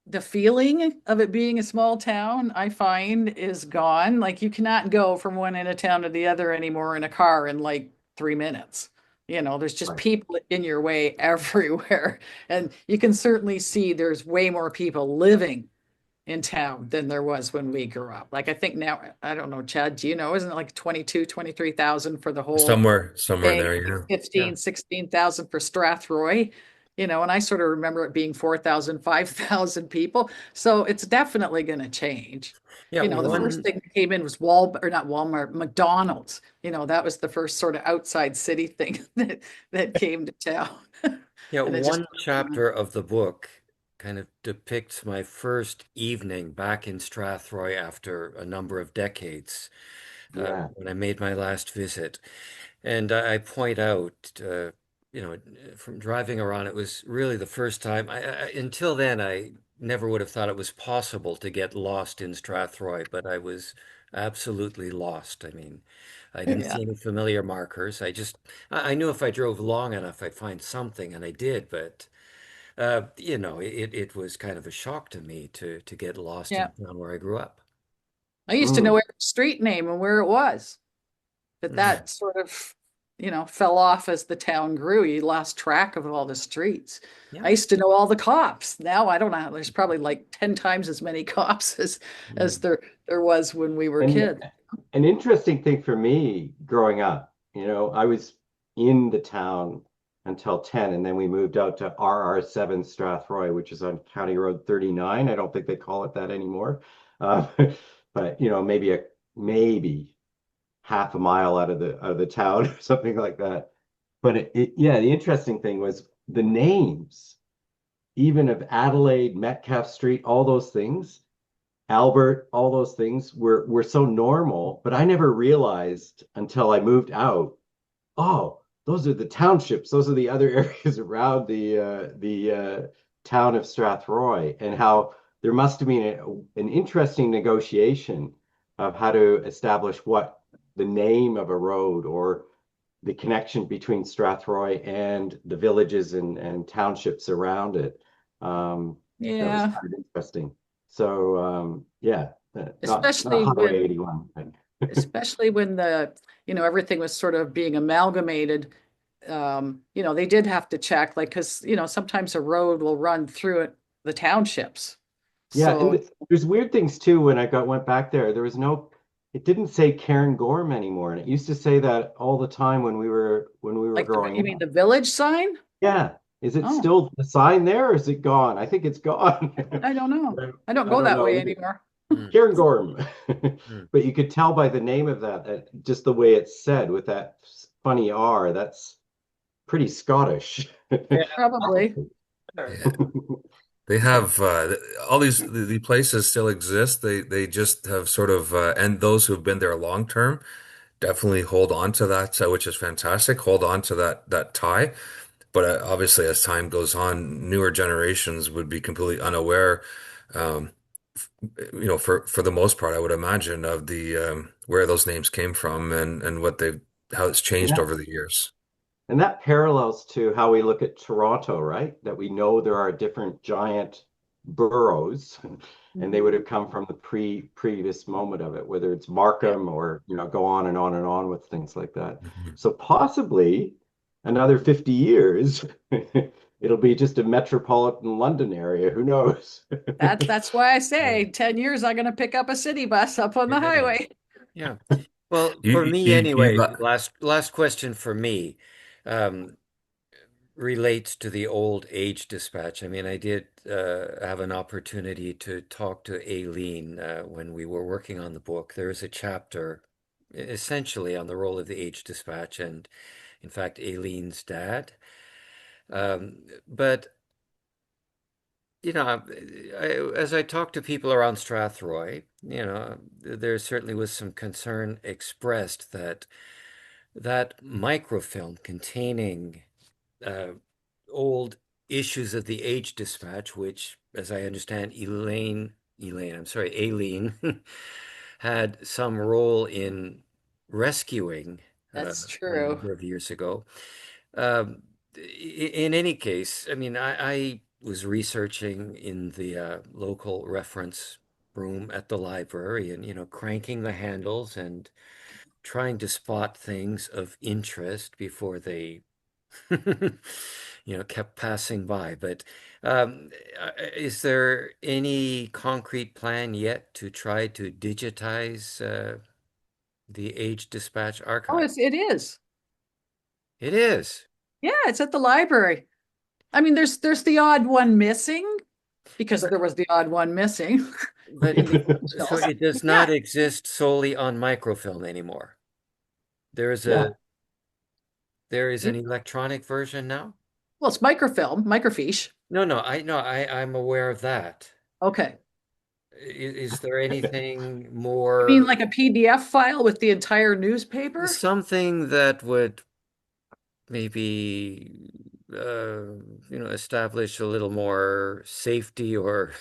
the feeling of it being a small town, I find, is gone. Like you cannot go from one end of town to the other anymore in a car in like 3 minutes. There's just Right. people in your way everywhere. And you can certainly see there's way more people living in town than there was when we grew up. Like I think now, I don't know, Chad, do you know, isn't it like 22, 23,000 for the whole Somewhere in thing, there, like yeah. Yeah. 15, 16,000 for Strathroy, and I sort of remember it being 4,000, 5,000 people. So it's definitely going to change. Yeah. The first One. thing that came in was not Walmart, McDonald's. That was the first sort of outside city thing that came to town. Yeah. And it just, One chapter of the book kind of depicts my first evening back in Strathroy after a number of decades, Yeah. when I made my last visit. And I point out, you know, from driving around, it was really the first time. Until then, I never would have thought it was possible to get lost in Strathroy, but I was absolutely lost. I mean, I didn't yeah, see any familiar markers. I knew if I drove long enough, I'd find something, and I did. But it was kind of a shock to me to get lost yeah. in the town where I grew up. I used to know Mm. every street name and where it was. But Mhm. that sort of, fell off as the town grew. You lost track of all the streets. Yeah. I used to know all the cops. Now I don't know. There's probably like 10 times as many cops as Mm. there was when we were And kids. an interesting thing for me growing up, I was in the town until 10, and then we moved out to RR7 Strathroy, which is on County Road 39. I don't think they call it that anymore. Uh, but maybe half a mile out of the town or something like that. But yeah, the interesting thing was the names, even of Adelaide, Metcalf Street, all those things, Albert, all those things were so normal, but I never realized until I moved out, oh, those are the townships, those are the other areas around the town of Strathroy, and how there must have been an interesting negotiation of how to establish what the name of a road or the connection between Strathroy and the villages and townships around it. That was Yeah, kind of interesting. So yeah, not especially Highway when 81. especially when everything was sort of being amalgamated. They did have to check, like, because sometimes a road will run through the townships. Yeah, and So there's weird things too. When I went back there, there was no, it didn't say Karen Gorm anymore, and it used to say that all the time when we were like you growing mean up. the village sign? Yeah, is it Oh, still the sign there, or is it gone? I think it's gone. I don't know. I don't I go don't that know. way Is it anymore. Mm, Karen Gorm? mm. But you could tell by the name of that, just the way it's said with that funny R, that's pretty Scottish. Yeah. Probably. Yeah. They have all the places still exist. They just have sort of and those who've been there long term definitely hold on to that, which is fantastic. Hold on to that tie. But obviously, as time goes on, newer generations would be completely unaware. Um, for the most part, I would imagine of the where those names came from and what they've how it's And changed that over the years. and that parallels to how we look at Toronto, right? That we know there are different giant boroughs, and they would Mhm. have come from the previous moment of it, whether it's Yeah. Markham or go on and on and on with things like that. Mhm. So possibly another 50 years, it'll be just a metropolitan London area. Who knows? That's why I Yeah. say 10 years I'm going to pick up a city bus up on the Yeah. highway. Yeah. Well, for You me you you anyway, got last question for me um, relates to the old age dispatch. I mean, I did have an opportunity to talk to Aileen when we were working on the book. There is a chapter essentially on the role of the age dispatch and, in fact, Aileen's dad. But as I talked to people around Strathroy, there certainly was some concern expressed that that microfilm containing uh, old issues of the Age Dispatch, which, as I understand, I'm sorry, Aileen had some role in rescuing That's a true. number of years ago. Um, in any case, I mean, I was researching in the local reference room at the library and, cranking the handles and trying to spot things of interest before they, kept passing by. But is there any concrete plan yet to try to digitize the Age Dispatch Oh, archive? it is. It is. Yeah, it's at the library. I mean, there's the odd one missing because But there was the odd one missing but in the so originals. it does not Yeah. exist solely on microfilm anymore. There is Yeah. a there is Yeah. an electronic version now? Well, it's microfilm, microfiche. No, I'm aware of that. Okay. Is there anything You mean more, like a PDF file with the entire newspaper? something that would maybe establish a little more safety or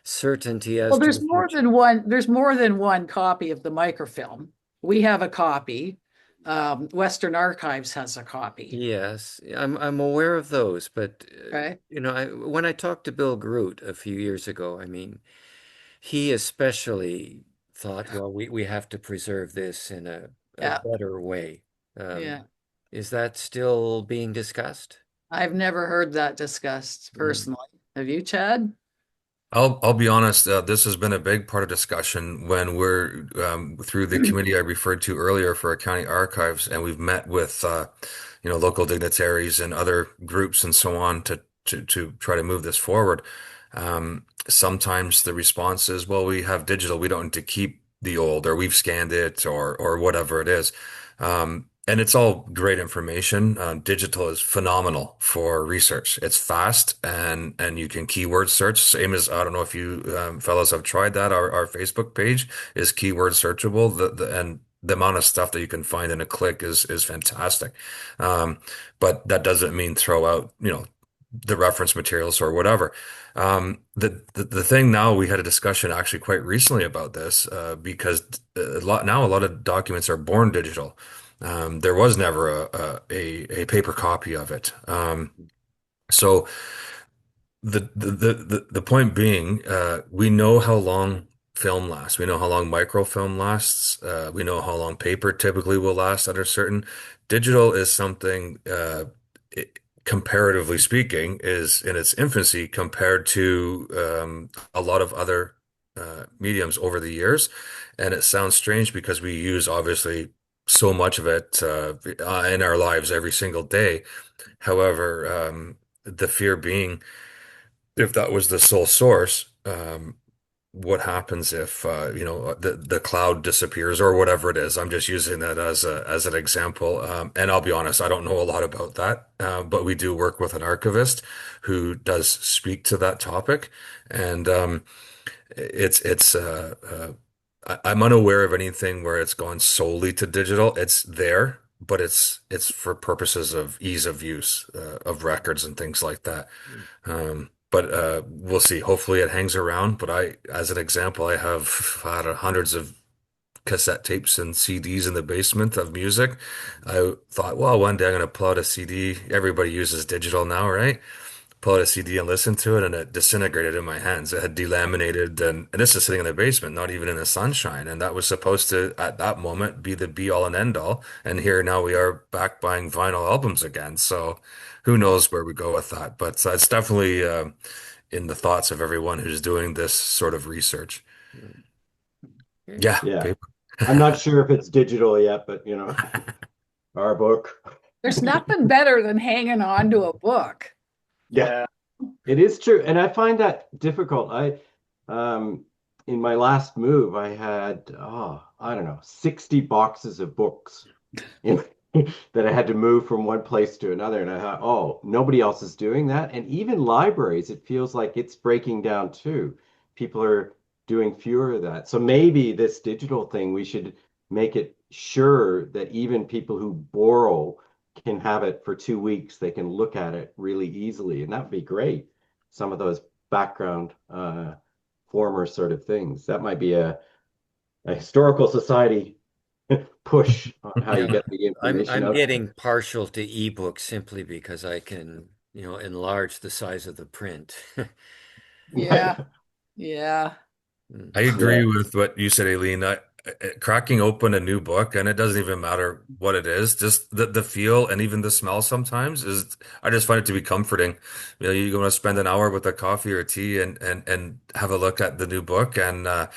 certainty Well, as to the future? there's more than one copy of the microfilm. We have a copy. Western Archives has a copy. Yes, I'm aware of those, but Okay. when I talked to Bill Groot a few years ago, I mean, he especially thought, well, we have to preserve this in a Yeah. better way. Yeah. Is that still being discussed? I've never heard that discussed Mm. personally. Have you, Chad? I'll be honest. This has been a big part of discussion when we're through the committee I referred to earlier for our county archives, and we've met with local dignitaries and other groups and so on to try to move this forward. Sometimes the response is, well, we have digital, we don't need to keep the old, or we've scanned it, or whatever it is. And it's all great information. Digital is phenomenal for research. It's fast and you can keyword search. Same as, I don't know if you fellows have tried that. Our Facebook page is keyword searchable. And the amount of stuff that you can find in a click is fantastic. But that doesn't mean throw out, the reference materials or whatever. The thing now, we had a discussion actually quite recently about this, because a lot of documents are born digital. There was never a paper copy of it. So the point being, we know how long film lasts. We know how long microfilm lasts. We know how long paper typically will last under certain. Digital is something, comparatively speaking, is in its infancy compared to a lot of other mediums over the years. And it sounds strange because we use obviously so much of it in our lives every single day. However, the fear being, if that was the sole source, what happens if the cloud disappears or whatever it is? I'm just using that as an example. And I'll be honest, I don't know a lot about that, but we do work with an archivist who does speak to that topic, and I'm unaware of anything where it's gone solely to digital. It's there, but it's for purposes of ease of use of records and things like that. But we'll see. Hopefully it hangs around. But as an example, I have had hundreds of cassette tapes and CDs in the basement of music. I thought, well, one day I'm going to pull out a CD. Everybody uses digital now, right? Pull out a CD and listen to it, and it disintegrated in my hands. It had delaminated, and this is sitting in the basement, not even in the sunshine. And that was supposed to, at that moment, be the be all and end all. And here now we are back buying vinyl albums again. So who knows where we go with that? But it's definitely in the thoughts of everyone who's doing this sort of research. Yeah, Yeah. paper. I'm not sure if it's digital yet, but our book. There's nothing better than hanging on to a book. Yeah, it is true. And I find that difficult. In my last move, I had, I don't know, 60 boxes of books in, that I had to move from one place to another. And I thought, oh, nobody else is doing that. And even libraries, it feels like it's breaking down too. People are doing fewer of that. So maybe this digital thing, we should make it sure that even people who borrow can have it for 2 weeks. They can look at it really easily, and that would be great. Some of those background former sort of things. That might be a historical society push on how you Yeah, get the information I'm out. getting partial to ebooks simply because I can, enlarge the size of the print. Yeah. Yeah. Mm. I Yeah. agree with what you said, Aileen. Cracking open a new book, and it doesn't even matter what it is, just the feel and even the smell sometimes I just find it to be comforting. You want to spend an hour with a coffee or tea and have a look at the new book, and I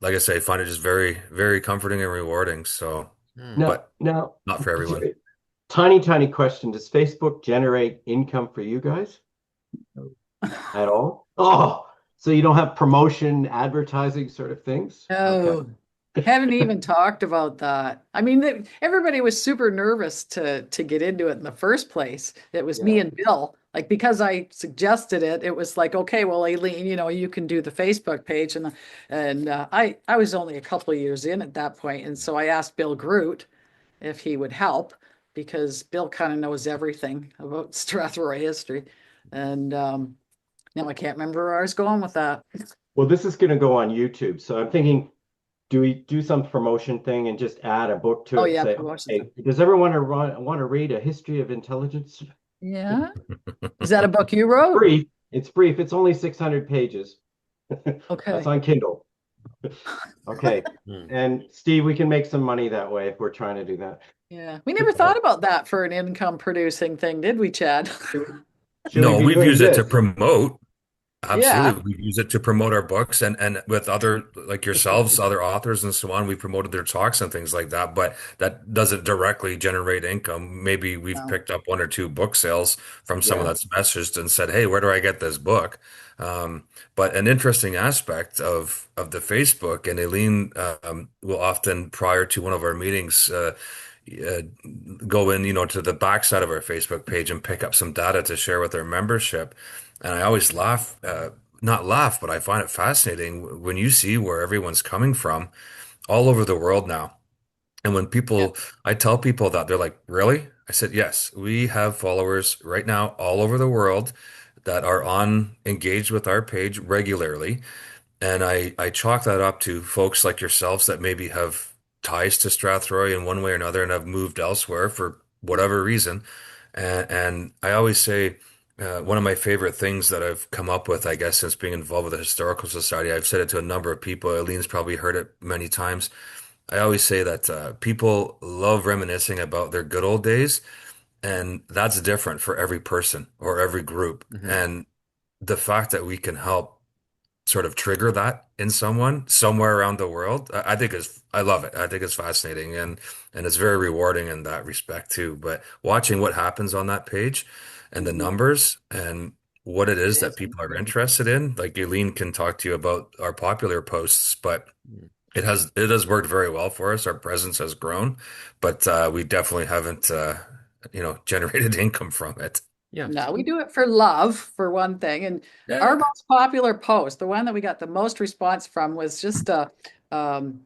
like I say, find it just very, very comforting and rewarding. So, Mm. Now, but now, not for everyone. tiny question. Does Facebook generate income for you guys at all? Oh, so you don't have promotion, advertising sort of things? Okay. No, haven't even talked about that. I mean, everybody was super nervous to get into it in the first place. It was me Yeah. and Bill. Like, because I suggested it, it was like, okay, well, Aileen, you can do the Facebook page, and I was only a couple of years in at that point, and so I asked Bill Groot if he would help because Bill kind of knows everything about Strathroy history, and now I can't remember where I was going with that. Well, this is going to go on YouTube. So I'm thinking, do we do some promotion thing and just add a book to Oh it and yeah, say, promotion. hey, does everyone want to read a history of intelligence? Yeah. Is that a book you wrote? Brief. It's brief. It's only 600 pages. That's Okay. on Kindle. Okay. Mm. And Steve, we can make some money that way if we're trying to do that. Yeah. We never thought about that for an income producing thing, did we, Chad? Should we No, be we've doing used it to this? promote. Yeah. Absolutely. We use it to promote our books and with other like yourselves, other authors and so on, we promoted their talks and things like that, but that doesn't directly generate income. Maybe we've No. picked up one or two book sales from someone Yeah. that's messaged and said, "Hey, where do I get this book?" Um, but an interesting aspect of the Facebook, and Aileen will often, prior to one of our meetings, uh, go in, to the backside of our Facebook page and pick up some data to share with our membership. And I always laugh, not laugh, but I find it fascinating when you see where everyone's coming from all over the world now. And when Yeah. I tell people that, they're like, really? I said, yes, we have followers right now all over the world that are engaged with our page regularly. And I chalk that up to folks like yourselves that maybe have ties to Strathroy in one way or another and have moved elsewhere for whatever reason. And I always say one of my favorite things that I've come up with, I guess, since being involved with the Historical Society, I've said it to a number of people. Eileen's probably heard it many times. I always say that people love reminiscing about their good old days, and that's different for every person or every group. Hmm. And the fact that we can help sort of trigger that in someone somewhere around the world, I think I love it. I think it's fascinating and it's very rewarding in that respect too. But watching what happens on that page and the Mhm. numbers and what it It is that is. people are interested in, like Eileen can talk to you about our popular posts, but it has worked very well for us. Our presence has grown, but we definitely haven't generated income from it. Yeah. No, we do it for love, for one thing. And our Yeah. most popular post, the one that we got the most response from, was just um,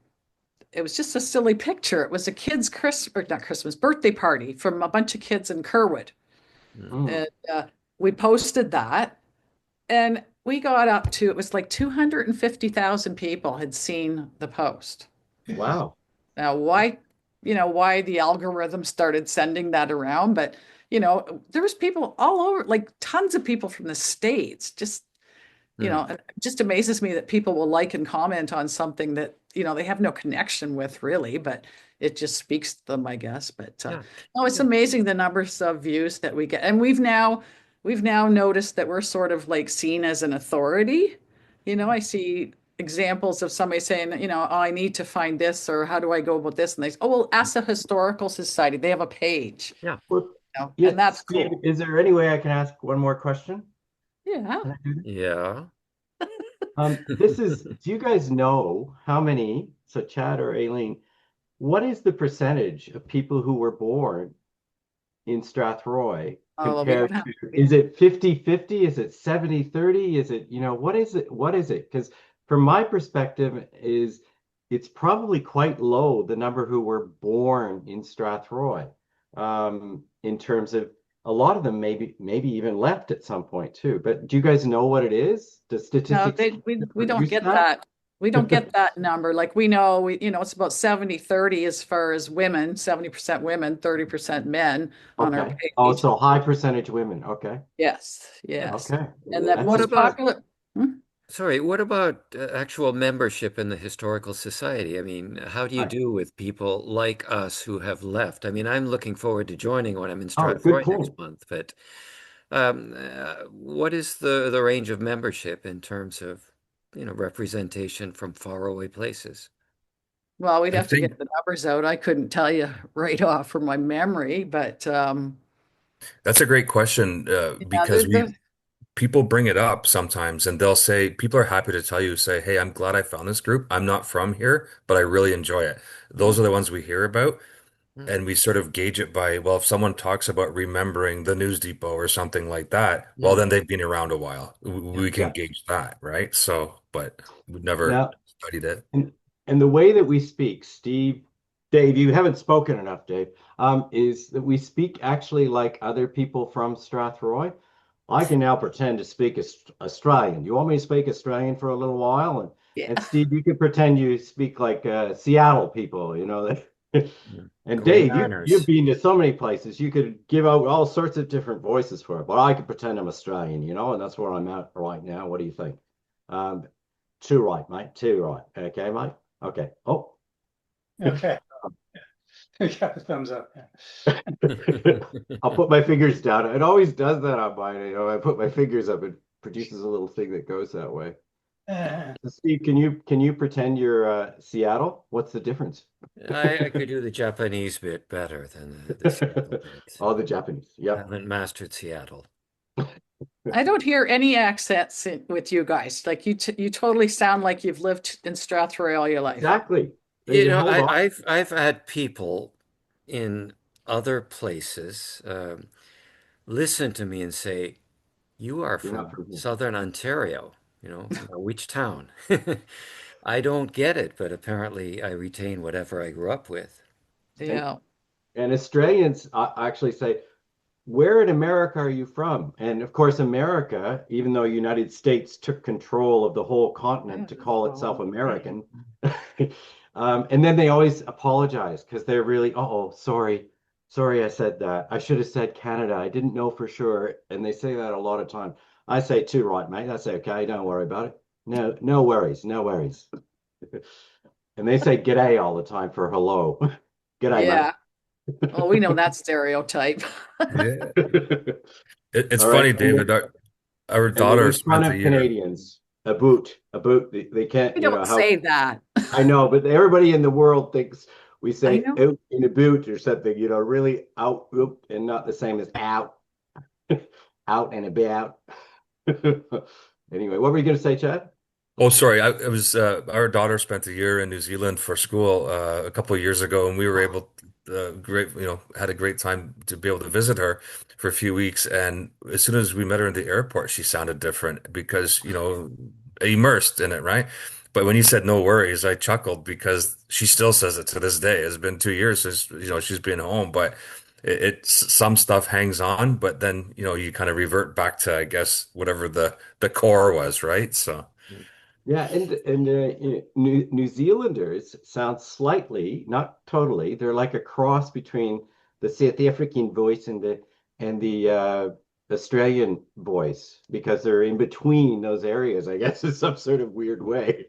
it was just a silly picture. It was a kid's Christmas, or not Christmas, birthday party from a bunch of kids in Kerwood. Mm. Mm. And we posted that, and we got up to, it was like 250,000 people had seen the post. Wow. Now, why the algorithm started sending that around, but there was people all over, like tons of people from the States. Just, Mm. it just amazes me that people will like and comment on something that, they have no connection with really, but it just speaks to them, I guess. But Yeah. no, it's Yeah. amazing the numbers of views that we get. And we've now noticed that we're sort of like seen as an authority. I see examples of somebody saying, oh, I need to find this, or how do I go about this? And they say, oh, well, ask the Historical Society. They have a page, Yeah. Well, yeah, and that's Steve, cool. is there any way I can ask one more question? Yeah. Can I do that? Yeah. Do you guys know how many, so Chad or Aileen, what is the percentage of people who were born in Strathroy Oh, well, we compared don't have. to, is it 50-50? Is it 70-30? Is it, what is it? What is it? Because from my perspective it's probably quite low, the number who were born in Strathroy, in terms of a lot of them maybe even left at some point too. But do you guys know what it is? Does No, statistics we don't produce get that? that. We don't get that number. Like we know, it's about 70-30 as far as women, 70% women, 30% men on our Okay. Oh, page. so high percentage women. Okay. Yes, yes. Okay. And that That's What most about, popular. Hmm? sorry, what about actual membership in the Historical Society? I mean, how do you right. do with people like us who have left? I mean, I'm looking forward to joining when I'm in Oh, good Strathroy next point. month, but what is the range of membership in terms of, representation from faraway places? Well, we'd I have to think get the numbers out. I couldn't tell you right off from my memory, but that's a great question yeah, because people bring it up sometimes and they'll say, people are happy to tell you, say, hey, I'm glad I found this group. I'm not from here, but I really enjoy it. Those are the ones we hear about. Hmm. And we sort of gauge it by, well, if someone talks about remembering the News Depot or something like that, well, Hmm. then they've been around a while. Yeah. We can Yeah. gauge that, right? So, but we've never Now, studied it. and the way that we speak, Dave, you haven't spoken enough, Dave, is that we speak actually like other people from Strathroy. I can now pretend to speak Australian. Do you want me to speak Australian for a little while? yeah. And Steve, you could pretend you speak like Seattle people, Hmm. And Grey Dave, you've Mariners. been to so many places, you could give out all sorts of different voices for it. But I could pretend I'm Australian, and that's where I'm at right now. What do you think? Um, Too right, mate. Too right. Okay, mate. Okay. Oh, Okay. Got a thumbs up. I'll put my fingers down. It always does that on mine. I put my fingers up and produces a little thing that goes that way. Uh, So Steve, can you pretend you're Seattle? What's the difference? I could do the Japanese bit better than the Seattle bit. All the Japanese. I Yep. haven't mastered Seattle. I don't hear any accents with you guys. Like you totally sound like you've lived in Strathroy all your life. Exactly. You They know, hold on. I've had people in other places listen to me and say, "You are You're not from from here. Southern Ontario, which town?" I don't get it, but apparently I retain whatever I grew up with. And Yeah. and Australians actually say, where in America are you from? And of course, America, even though United States took control of the whole continent to call itself American, and then they always apologize because they're really, oh, sorry, I said that. I should have said Canada. I didn't know for sure. And they say that a lot of time. I say too, right, mate? That's okay. Don't worry about it. No, no worries, no worries. And they say g'day all the time for hello. G'day, Yeah. Well, we know that stereotype. Yeah. mate. It's All right. funny, David. Our And they daughter make fun spent a of year. Canadians. A boot, a boot. They can't, We don't how say that. I know, but everybody in the world thinks we I say know. out in a boot or something, really out, oop, and not the same as out, out and about. Anyway, what were you going to say, Chad? Oh, sorry. It was our daughter spent a year in New Zealand for school a couple of years ago, and we were able had a great time to be able to visit her for a few weeks. And as soon as we met her in the airport, she sounded different because, immersed in it, right? But when you said no worries, I chuckled because she still says it to this day. It's been 2 years since, she's been home, but it's some stuff hangs on, but then, you kind of revert back to, I guess, whatever the core was, right? So. Yeah, and New Zealanders sound slightly, not totally. They're like a cross between the South African voice and the Australian voice because they're in between those areas, I guess, in some sort of weird way.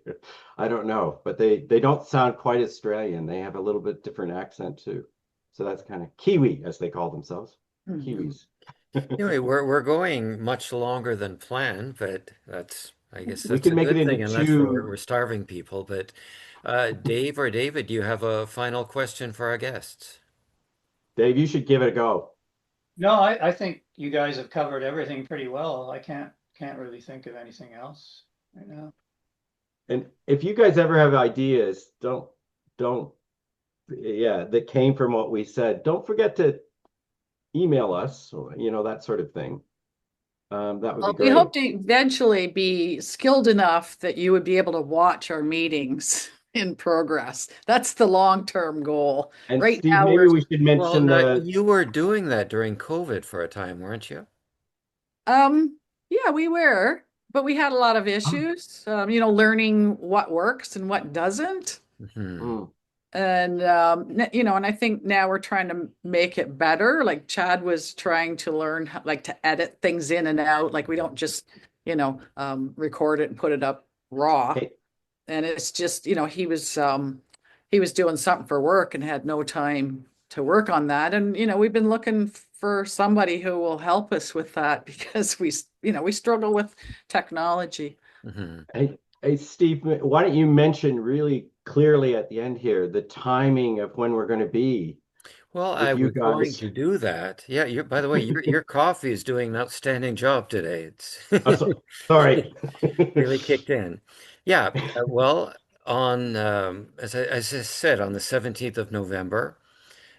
I don't know, but they don't sound quite Australian. They have a little bit different accent too. So that's kind of Kiwi, as they call themselves. Mhm. Kiwis. Anyway, we're going much longer than planned, but I guess We that's can a make it good into thing unless we're two. we're starving people. But Dave or David, do you have a final question for our guests? Dave, you should give it a go. no, I think you guys have covered everything pretty well. I can't really think of anything else right now. And if you guys ever have ideas, don't, yeah, that came from what we said, don't forget to email us, or, that sort of thing. That would be Well, we hope great. to eventually be skilled enough that you would be able to watch our meetings in progress. That's the long-term goal. And Right Steve, now, maybe we're we should Well, mention no, the, you were doing that during COVID for a time, weren't you? yeah, we were, but we had a lot of issues, learning what works and what doesn't. Hmm. mm, And and I think now we're trying to make it better. Like Chad was trying to learn how, like to edit things in and out. Like we don't just, record it and put it up raw. hey, And it's just, he was doing something for work and had no time to work on that. And we've been looking for somebody who will help us with that because we struggle with technology. Hmm. hey, Steve, why don't you mention really clearly at the end here the timing of when we're going to be Well, I with you was going guys? to do that. Yeah, by the way, your coffee is doing an outstanding job today. It's I'm so, sorry. really kicked in. Yeah, well, on as I said, on the 17th of November,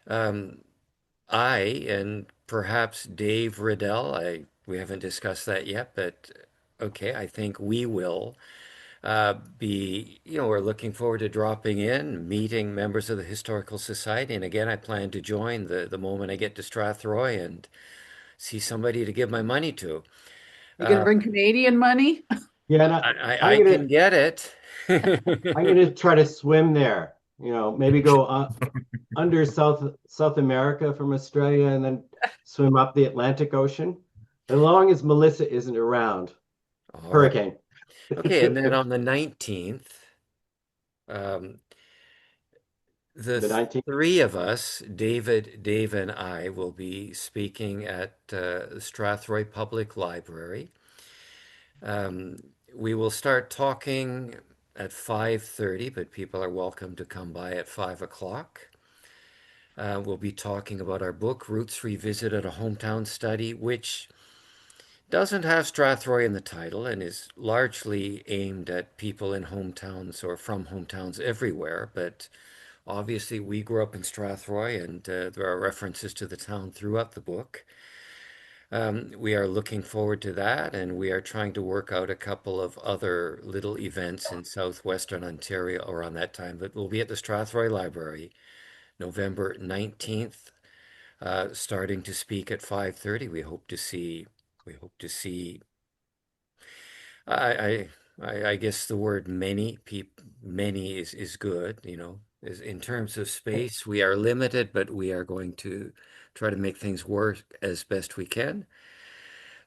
um, I and perhaps Dave Riddell, we haven't discussed that yet, but okay, I think we will we're looking forward to dropping in, meeting members of the Historical Society. And again, I plan to join the moment I get to Strathroy and see somebody to give my money to. You gonna Uh, bring Canadian money? Yeah, and I I'm gonna can get it. I'm gonna try to swim there. Maybe go under South America from Australia and then swim up the Atlantic Ocean, as long as Melissa isn't around. All right. Hurricane. Okay, and then on the 19th, um, the The 19th. three of us, David, Dave, and I, will be speaking at the Strathroy Public Library. Um, we will start talking at 5:30, but people are welcome to come by at 5 o'clock. We'll be talking about our book, Roots Revisited, a Hometown Study, which doesn't have Strathroy in the title and is largely aimed at people in hometowns or from hometowns everywhere. But obviously, we grew up in Strathroy, and there are references to the town throughout the book. We are looking forward to that, and we are trying to work out a couple of other little events in southwestern Ontario around that time. But we'll be at the Strathroy Library November 19th, starting to speak at 5:30. We hope to see. I I guess the word many is good. In terms of space, we are limited, but we are going to try to make things work as best we can.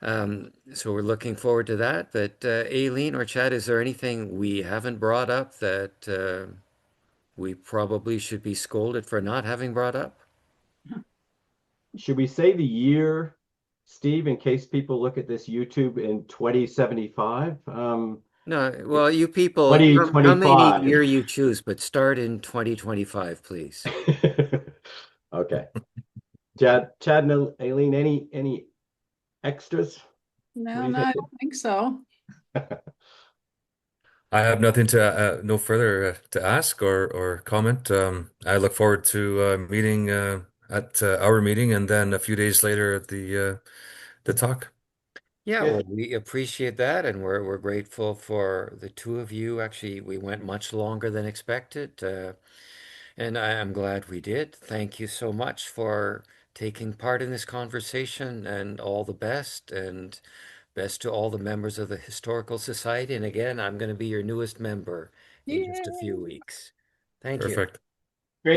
So we're looking forward to that. But Aileen or Chad, is there anything we haven't brought up that we probably should be scolded for not having brought up? Should we say the year, Steve, in case people look at this YouTube in 2075? No, well, you people, how many 2025. year you choose, but start in 2025, please. Okay. Chad and Aileen, any extras? What No, do you no, I think? don't think so. I have nothing to no further to ask or comment. I look forward to meeting at our meeting and then a few days later at the talk. Yeah, well, Good. we appreciate that, and we're grateful for the two of you. Actually, we went much longer than expected, and I'm glad we did. Thank you so much for taking part in this conversation, and all the best, and best to all the members of the Historical Society. And again, I'm going to be your newest member in just a few Yay. weeks. Thank you. Perfect.